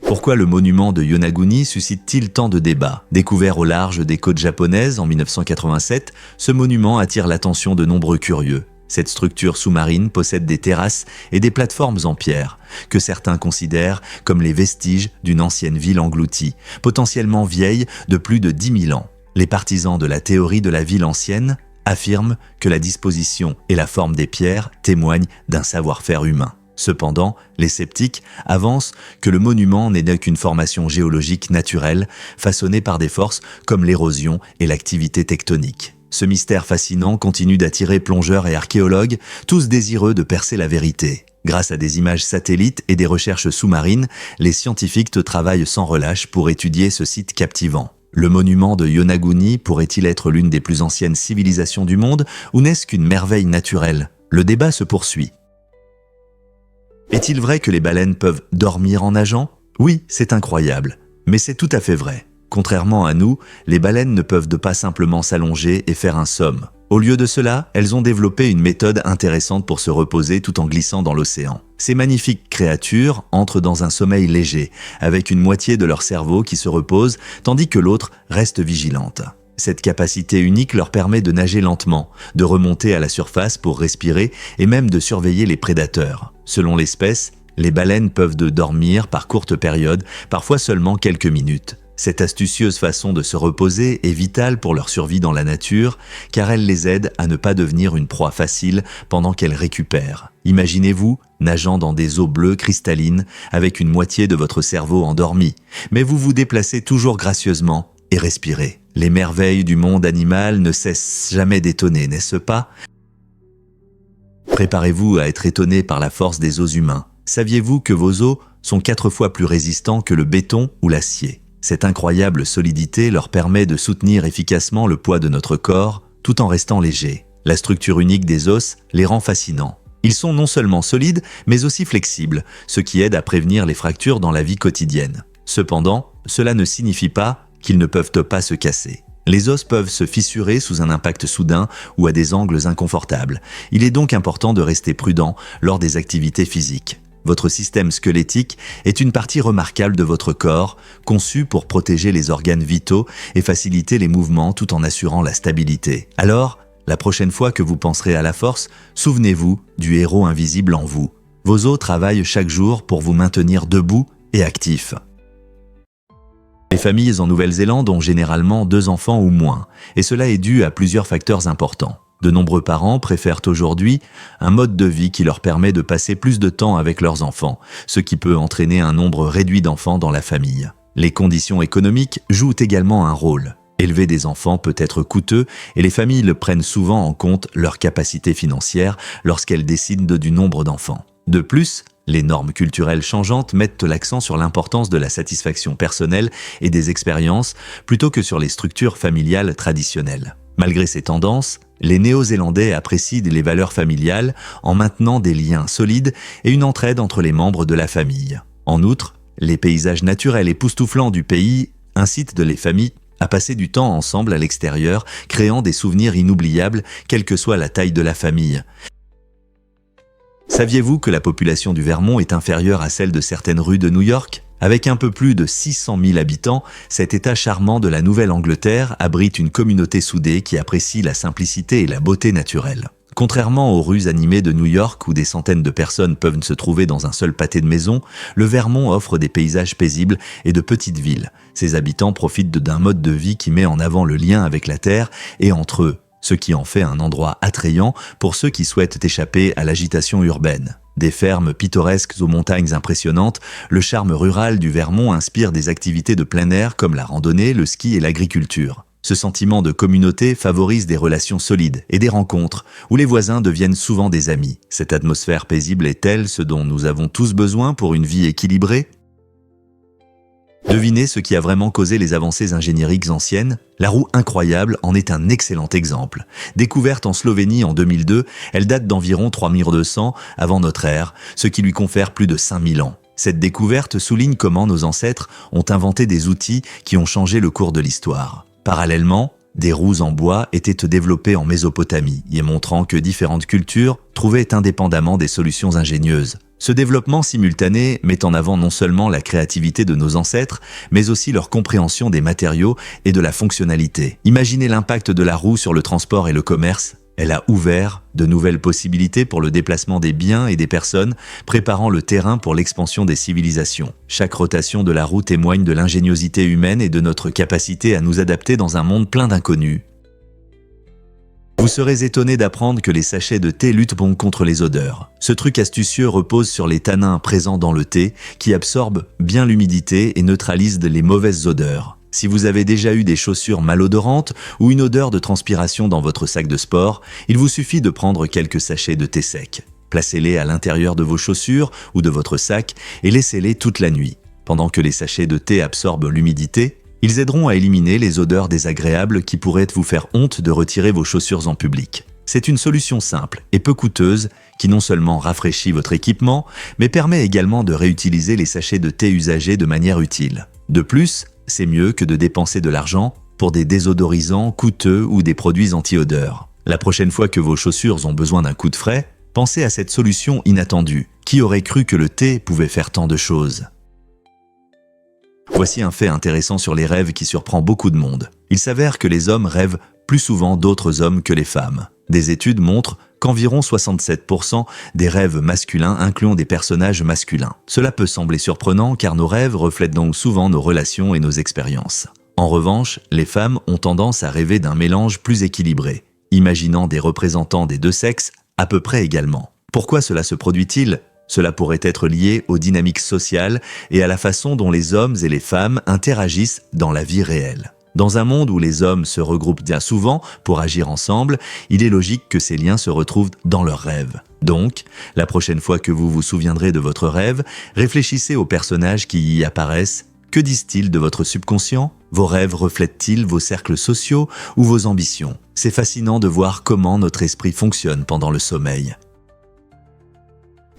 Pourquoi le monument de Yonaguni suscite-t-il tant de débats ? Découvert au large des côtes japonaises en 1987, ce monument attire l'attention de nombreux curieux. Cette structure sous-marine possède des terrasses et des plateformes en pierre, que certains considèrent comme les vestiges d'une ancienne ville engloutie, potentiellement vieille de plus de 10 000 ans. Les partisans de la théorie de la ville ancienne affirment que la disposition et la forme des pierres témoignent d'un savoir-faire humain. Cependant, les sceptiques avancent que le monument n'est qu'une formation géologique naturelle, façonnée par des forces comme l'érosion et l'activité tectonique. Ce mystère fascinant continue d'attirer plongeurs et archéologues, tous désireux de percer la vérité. Grâce à des images satellites et des recherches sous-marines, les scientifiques travaillent sans relâche pour étudier ce site captivant. Le monument de Yonaguni pourrait-il être l'une des plus anciennes civilisations du monde ou n'est-ce qu'une merveille naturelle ? Le débat se poursuit. Est-il vrai que les baleines peuvent dormir en nageant ? Oui, c'est incroyable, mais c'est tout à fait vrai. Contrairement à nous, les baleines ne peuvent pas simplement s'allonger et faire un somme. Au lieu de cela, elles ont développé une méthode intéressante pour se reposer tout en glissant dans l'océan. Ces magnifiques créatures entrent dans un sommeil léger, avec une moitié de leur cerveau qui se repose, tandis que l'autre reste vigilante. Cette capacité unique leur permet de nager lentement, de remonter à la surface pour respirer et même de surveiller les prédateurs. Selon l'espèce, les baleines peuvent dormir par courtes périodes, parfois seulement quelques minutes. Cette astucieuse façon de se reposer est vitale pour leur survie dans la nature, car elle les aide à ne pas devenir une proie facile pendant qu'elles récupèrent. Imaginez-vous nageant dans des eaux bleues cristallines avec une moitié de votre cerveau endormi, mais vous vous déplacez toujours gracieusement et respirez. Les merveilles du monde animal ne cessent jamais d'étonner, n'est-ce pas ? Préparez-vous à être étonné par la force des os humains. Saviez-vous que vos os sont 4 fois plus résistants que le béton ou l'acier ? Cette incroyable solidité leur permet de soutenir efficacement le poids de notre corps tout en restant légers. La structure unique des os les rend fascinants. Ils sont non seulement solides, mais aussi flexibles, ce qui aide à prévenir les fractures dans la vie quotidienne. Cependant, cela ne signifie pas qu'ils ne peuvent pas se casser. Les os peuvent se fissurer sous un impact soudain ou à des angles inconfortables. Il est donc important de rester prudent lors des activités physiques. Votre système squelettique est une partie remarquable de votre corps, conçu pour protéger les organes vitaux et faciliter les mouvements tout en assurant la stabilité. Alors, la prochaine fois que vous penserez à la force, souvenez-vous du héros invisible en vous. Vos os travaillent chaque jour pour vous maintenir debout et actif. Les familles en Nouvelle-Zélande ont généralement 2 enfants ou moins, et cela est dû à plusieurs facteurs importants. De nombreux parents préfèrent aujourd'hui un mode de vie qui leur permet de passer plus de temps avec leurs enfants, ce qui peut entraîner un nombre réduit d'enfants dans la famille. Les conditions économiques jouent également un rôle. Élever des enfants peut être coûteux et les familles prennent souvent en compte leur capacité financière lorsqu'elles décident du nombre d'enfants. De plus, les normes culturelles changeantes mettent l'accent sur l'importance de la satisfaction personnelle et des expériences plutôt que sur les structures familiales traditionnelles. Malgré ces tendances, les Néo-Zélandais apprécient les valeurs familiales en maintenant des liens solides et une entraide entre les membres de la famille. En outre, les paysages naturels époustouflants du pays incitent les familles à passer du temps ensemble à l'extérieur, créant des souvenirs inoubliables, quelle que soit la taille de la famille. Saviez-vous que la population du Vermont est inférieure à celle de certaines rues de New York ? Avec un peu plus de 600 000 habitants, cet État charmant de la Nouvelle-Angleterre abrite une communauté soudée qui apprécie la simplicité et la beauté naturelle. Contrairement aux rues animées de New York où des centaines de personnes peuvent se trouver dans un seul pâté de maisons, le Vermont offre des paysages paisibles et de petites villes. Ses habitants profitent d'un mode de vie qui met en avant le lien avec la terre et entre eux, ce qui en fait un endroit attrayant pour ceux qui souhaitent échapper à l'agitation urbaine. Des fermes pittoresques aux montagnes impressionnantes, le charme rural du Vermont inspire des activités de plein air comme la randonnée, le ski et l'agriculture. Ce sentiment de communauté favorise des relations solides et des rencontres où les voisins deviennent souvent des amis. Cette atmosphère paisible est-elle ce dont nous avons tous besoin pour une vie équilibrée ? Devinez ce qui a vraiment causé les avancées ingénieriques anciennes ? La roue incroyable en est un excellent exemple. Découverte en Slovénie en 2002, elle date d'environ 3200 avant notre ère, ce qui lui confère plus de 5000 ans. Cette découverte souligne comment nos ancêtres ont inventé des outils qui ont changé le cours de l'histoire. Parallèlement, des roues en bois étaient développées en Mésopotamie, y montrant que différentes cultures trouvaient indépendamment des solutions ingénieuses. Ce développement simultané met en avant non seulement la créativité de nos ancêtres, mais aussi leur compréhension des matériaux et de la fonctionnalité. Imaginez l'impact de la roue sur le transport et le commerce. Elle a ouvert de nouvelles possibilités pour le déplacement des biens et des personnes, préparant le terrain pour l'expansion des civilisations. Chaque rotation de la roue témoigne de l'ingéniosité humaine et de notre capacité à nous adapter dans un monde plein d'inconnus. Vous serez étonné d'apprendre que les sachets de thé luttent contre les odeurs. Ce truc astucieux repose sur les tanins présents dans le thé qui absorbent bien l'humidité et neutralisent les mauvaises odeurs. Si vous avez déjà eu des chaussures malodorantes ou une odeur de transpiration dans votre sac de sport, il vous suffit de prendre quelques sachets de thé sec. Placez-les à l'intérieur de vos chaussures ou de votre sac et laissez-les toute la nuit. Pendant que les sachets de thé absorbent l'humidité, ils aideront à éliminer les odeurs désagréables qui pourraient vous faire honte de retirer vos chaussures en public. C'est une solution simple et peu coûteuse qui non seulement rafraîchit votre équipement, mais permet également de réutiliser les sachets de thé usagés de manière utile. De plus, c'est mieux que de dépenser de l'argent pour des désodorisants coûteux ou des produits anti-odeurs. La prochaine fois que vos chaussures ont besoin d'un coup de frais, pensez à cette solution inattendue. Qui aurait cru que le thé pouvait faire tant de choses ? Voici un fait intéressant sur les rêves qui surprend beaucoup de monde. Il s'avère que les hommes rêvent plus souvent d'autres hommes que les femmes. Des études montrent qu'environ 67% des rêves masculins incluent des personnages masculins. Cela peut sembler surprenant car nos rêves reflètent donc souvent nos relations et nos expériences. En revanche, les femmes ont tendance à rêver d'un mélange plus équilibré, imaginant des représentants des deux sexes à peu près également. Pourquoi cela se produit-il ? Cela pourrait être lié aux dynamiques sociales et à la façon dont les hommes et les femmes interagissent dans la vie réelle. Dans un monde où les hommes se regroupent bien souvent pour agir ensemble, il est logique que ces liens se retrouvent dans leurs rêves. Donc, la prochaine fois que vous vous souviendrez de votre rêve, réfléchissez aux personnages qui y apparaissent. Que disent-ils de votre subconscient ? Vos rêves reflètent-ils vos cercles sociaux ou vos ambitions ? C'est fascinant de voir comment notre esprit fonctionne pendant le sommeil.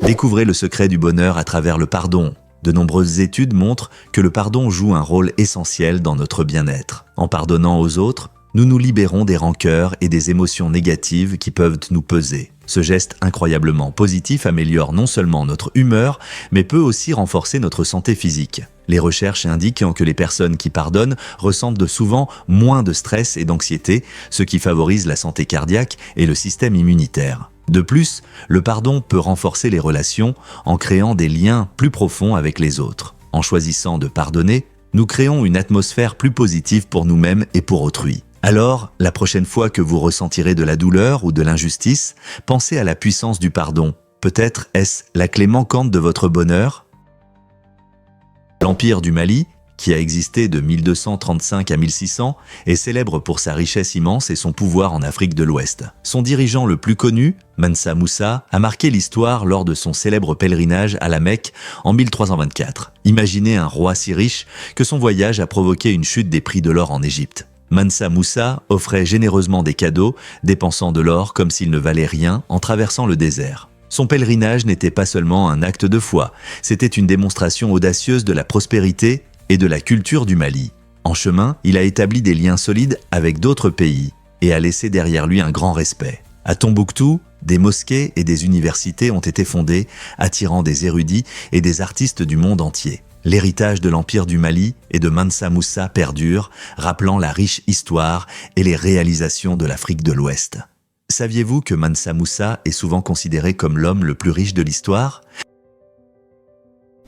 Découvrez le secret du bonheur à travers le pardon. De nombreuses études montrent que le pardon joue un rôle essentiel dans notre bien-être. En pardonnant aux autres, nous nous libérons des rancœurs et des émotions négatives qui peuvent nous peser. Ce geste incroyablement positif améliore non seulement notre humeur, mais peut aussi renforcer notre santé physique. Les recherches indiquent que les personnes qui pardonnent ressentent souvent moins de stress et d'anxiété, ce qui favorise la santé cardiaque et le système immunitaire. De plus, le pardon peut renforcer les relations en créant des liens plus profonds avec les autres. En choisissant de pardonner, nous créons une atmosphère plus positive pour nous-mêmes et pour autrui. Alors, la prochaine fois que vous ressentirez de la douleur ou de l'injustice, pensez à la puissance du pardon. Peut-être est-ce la clé manquante de votre bonheur ? L'Empire du Mali, qui a existé de 1235 à 1600, est célèbre pour sa richesse immense et son pouvoir en Afrique de l'Ouest. Son dirigeant le plus connu, Mansa Moussa, a marqué l'histoire lors de son célèbre pèlerinage à la Mecque en 1324. Imaginez un roi si riche que son voyage a provoqué une chute des prix de l'or en Égypte. Mansa Moussa offrait généreusement des cadeaux, dépensant de l'or comme s'il ne valait rien en traversant le désert. Son pèlerinage n'était pas seulement un acte de foi, c'était une démonstration audacieuse de la prospérité et de la culture du Mali. En chemin, il a établi des liens solides avec d'autres pays et a laissé derrière lui un grand respect. À Tombouctou, des mosquées et des universités ont été fondées, attirant des érudits et des artistes du monde entier. L'héritage de l'Empire du Mali et de Mansa Moussa perdure, rappelant la riche histoire et les réalisations de l'Afrique de l'Ouest. Saviez-vous que Mansa Musa est souvent considéré comme l'homme le plus riche de l'histoire?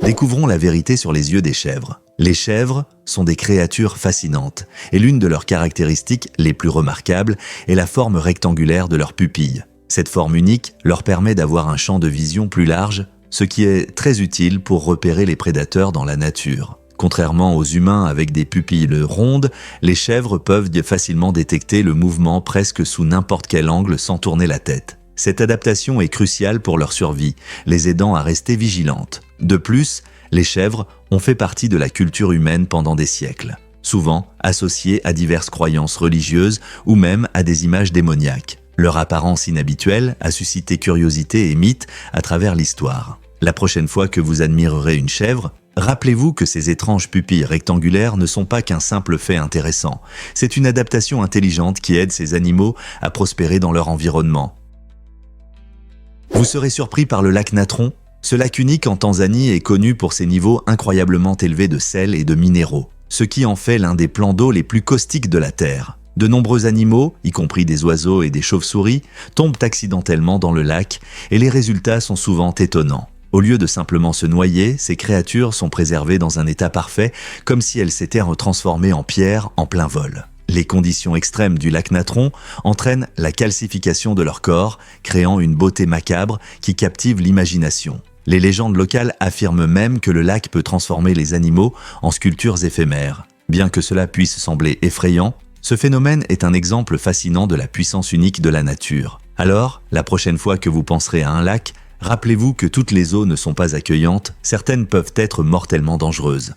Découvrons la vérité sur les yeux des chèvres. Les chèvres sont des créatures fascinantes, et l'une de leurs caractéristiques les plus remarquables est la forme rectangulaire de leurs pupilles. Cette forme unique leur permet d'avoir un champ de vision plus large, ce qui est très utile pour repérer les prédateurs dans la nature. Contrairement aux humains avec des pupilles rondes, les chèvres peuvent facilement détecter le mouvement presque sous n'importe quel angle sans tourner la tête. Cette adaptation est cruciale pour leur survie, les aidant à rester vigilantes. De plus, les chèvres ont fait partie de la culture humaine pendant des siècles, souvent associées à diverses croyances religieuses ou même à des images démoniaques. Leur apparence inhabituelle a suscité curiosité et mythes à travers l'histoire. La prochaine fois que vous admirerez une chèvre, rappelez-vous que ces étranges pupilles rectangulaires ne sont pas qu'un simple fait intéressant. C'est une adaptation intelligente qui aide ces animaux à prospérer dans leur environnement. Vous serez surpris par le lac Natron. Ce lac unique en Tanzanie est connu pour ses niveaux incroyablement élevés de sel et de minéraux, ce qui en fait l'un des plans d'eau les plus caustiques de la Terre. De nombreux animaux, y compris des oiseaux et des chauves-souris, tombent accidentellement dans le lac et les résultats sont souvent étonnants. Au lieu de simplement se noyer, ces créatures sont préservées dans un état parfait, comme si elles s'étaient transformées en pierre en plein vol. Les conditions extrêmes du lac Natron entraînent la calcification de leur corps, créant une beauté macabre qui captive l'imagination. Les légendes locales affirment même que le lac peut transformer les animaux en sculptures éphémères. Bien que cela puisse sembler effrayant, ce phénomène est un exemple fascinant de la puissance unique de la nature. Alors, la prochaine fois que vous penserez à un lac, rappelez-vous que toutes les eaux ne sont pas accueillantes, certaines peuvent être mortellement dangereuses.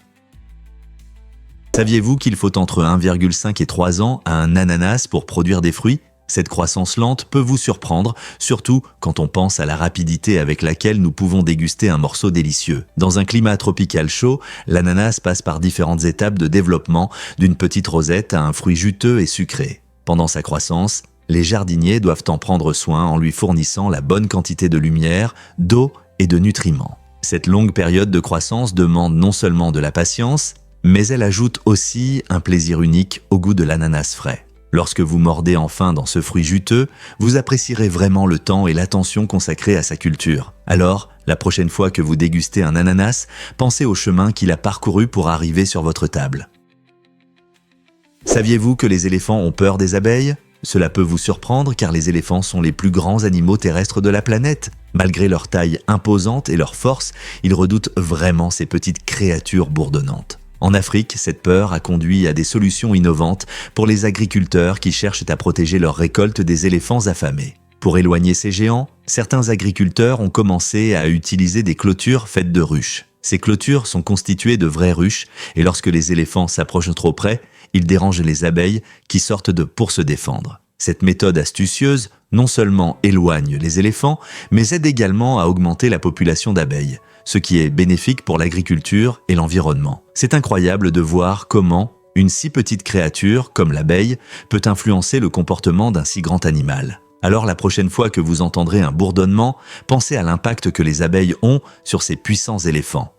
Saviez-vous qu'il faut entre 1,5 et 3 ans à un ananas pour produire des fruits? Cette croissance lente peut vous surprendre, surtout quand on pense à la rapidité avec laquelle nous pouvons déguster un morceau délicieux. Dans un climat tropical chaud, l'ananas passe par différentes étapes de développement, d'une petite rosette à un fruit juteux et sucré. Pendant sa croissance, les jardiniers doivent en prendre soin en lui fournissant la bonne quantité de lumière, d'eau et de nutriments. Cette longue période de croissance demande non seulement de la patience, mais elle ajoute aussi un plaisir unique au goût de l'ananas frais. Lorsque vous mordez enfin dans ce fruit juteux, vous apprécierez vraiment le temps et l'attention consacrés à sa culture. Alors, la prochaine fois que vous dégustez un ananas, pensez au chemin qu'il a parcouru pour arriver sur votre table. Saviez-vous que les éléphants ont peur des abeilles? Cela peut vous surprendre car les éléphants sont les plus grands animaux terrestres de la planète. Malgré leur taille imposante et leur force, ils redoutent vraiment ces petites créatures bourdonnantes. En Afrique, cette peur a conduit à des solutions innovantes pour les agriculteurs qui cherchent à protéger leurs récoltes des éléphants affamés. Pour éloigner ces géants, certains agriculteurs ont commencé à utiliser des clôtures faites de ruches. Ces clôtures sont constituées de vraies ruches et lorsque les éléphants s'approchent trop près, ils dérangent les abeilles qui sortent pour se défendre. Cette méthode astucieuse non seulement éloigne les éléphants, mais aide également à augmenter la population d'abeilles, ce qui est bénéfique pour l'agriculture et l'environnement. C'est incroyable de voir comment une si petite créature, comme l'abeille, peut influencer le comportement d'un si grand animal. Alors la prochaine fois que vous entendrez un bourdonnement, pensez à l'impact que les abeilles ont sur ces puissants éléphants.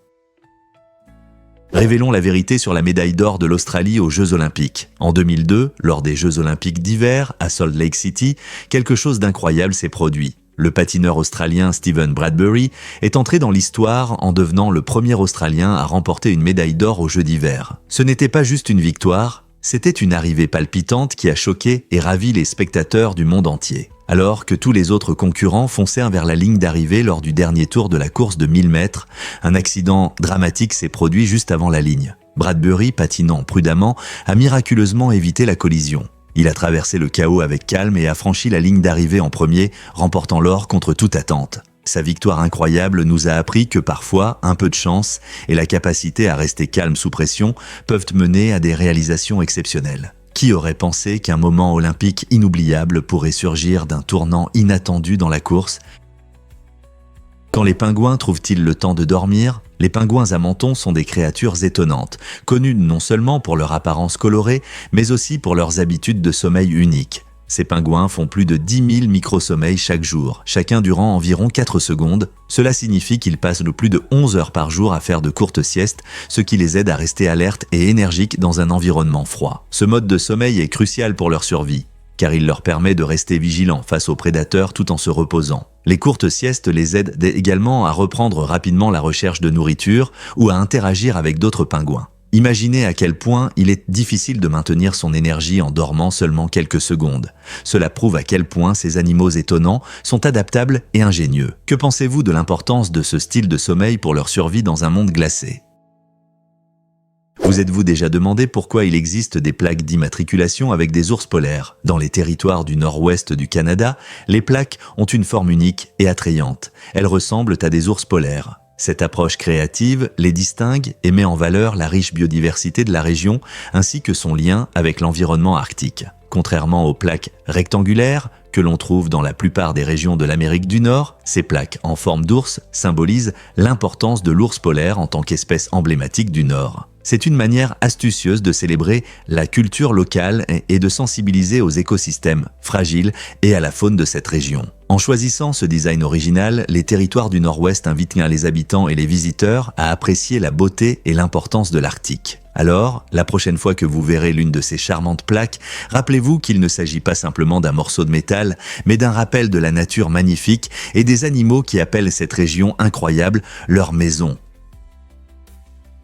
Révélons la vérité sur la médaille d'or de l'Australie aux Jeux Olympiques. En 2002, lors des Jeux Olympiques d'hiver à Salt Lake City, quelque chose d'incroyable s'est produit. Le patineur australien Steven Bradbury est entré dans l'histoire en devenant le premier Australien à remporter une médaille d'or aux Jeux d'hiver. Ce n'était pas juste une victoire, c'était une arrivée palpitante qui a choqué et ravi les spectateurs du monde entier. Alors que tous les autres concurrents foncèrent vers la ligne d'arrivée lors du dernier tour de la course de 1000 mètres, un accident dramatique s'est produit juste avant la ligne. Bradbury, patinant prudemment, a miraculeusement évité la collision. Il a traversé le chaos avec calme et a franchi la ligne d'arrivée en premier, remportant l'or contre toute attente. Sa victoire incroyable nous a appris que parfois, un peu de chance et la capacité à rester calme sous pression peuvent mener à des réalisations exceptionnelles. Qui aurait pensé qu'un moment olympique inoubliable pourrait surgir d'un tournant inattendu dans la course? Quand les pingouins trouvent-ils le temps de dormir? Les pingouins à menton sont des créatures étonnantes, connues non seulement pour leur apparence colorée, mais aussi pour leurs habitudes de sommeil uniques. Ces pingouins font plus de 10 000 microsommeils chaque jour, chacun durant environ 4 secondes. Cela signifie qu'ils passent plus de 11 heures par jour à faire de courtes siestes, ce qui les aide à rester alertes et énergiques dans un environnement froid. Ce mode de sommeil est crucial pour leur survie. car il leur permet de rester vigilants face aux prédateurs tout en se reposant. Les courtes siestes les aident également à reprendre rapidement la recherche de nourriture ou à interagir avec d'autres pingouins. Imaginez à quel point il est difficile de maintenir son énergie en dormant seulement quelques secondes. Cela prouve à quel point ces animaux étonnants sont adaptables et ingénieux. Que pensez-vous de l'importance de ce style de sommeil pour leur survie dans un monde glacé ? Vous êtes-vous déjà demandé pourquoi il existe des plaques d'immatriculation avec des ours polaires ? Dans les territoires du nord-ouest du Canada, les plaques ont une forme unique et attrayante. Elles ressemblent à des ours polaires. Cette approche créative les distingue et met en valeur la riche biodiversité de la région ainsi que son lien avec l'environnement arctique. Contrairement aux plaques rectangulaires que l'on trouve dans la plupart des régions de l'Amérique du Nord, ces plaques en forme d'ours symbolisent l'importance de l'ours polaire en tant qu'espèce emblématique du Nord. C'est une manière astucieuse de célébrer la culture locale et de sensibiliser aux écosystèmes fragiles et à la faune de cette région. En choisissant ce design original, les territoires du Nord-Ouest invitent les habitants et les visiteurs à apprécier la beauté et l'importance de l'Arctique. Alors, la prochaine fois que vous verrez l'une de ces charmantes plaques, rappelez-vous qu'il ne s'agit pas simplement d'un morceau de métal, mais d'un rappel de la nature magnifique et des animaux qui appellent cette région incroyable leur maison.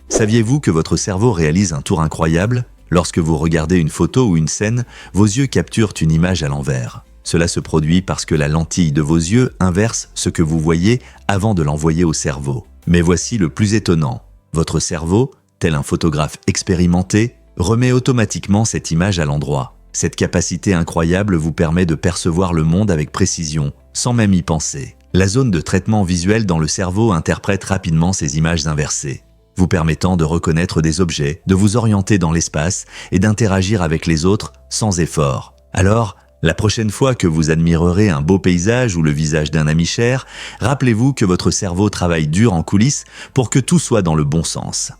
Saviez-vous que votre cerveau réalise un tour incroyable ? Lorsque vous regardez une photo ou une scène, vos yeux capturent une image à l'envers. Cela se produit parce que la lentille de vos yeux inverse ce que vous voyez avant de l'envoyer au cerveau. Mais voici le plus étonnant. Votre cerveau, tel un photographe expérimenté, remet automatiquement cette image à l'endroit. Cette capacité incroyable vous permet de percevoir le monde avec précision, sans même y penser. La zone de traitement visuel dans le cerveau interprète rapidement ces images inversées, vous permettant de reconnaître des objets, de vous orienter dans l'espace et d'interagir avec les autres sans effort. Alors, la prochaine fois que vous admirerez un beau paysage ou le visage d'un ami cher, rappelez-vous que votre cerveau travaille dur en coulisses pour que tout soit dans le bon sens.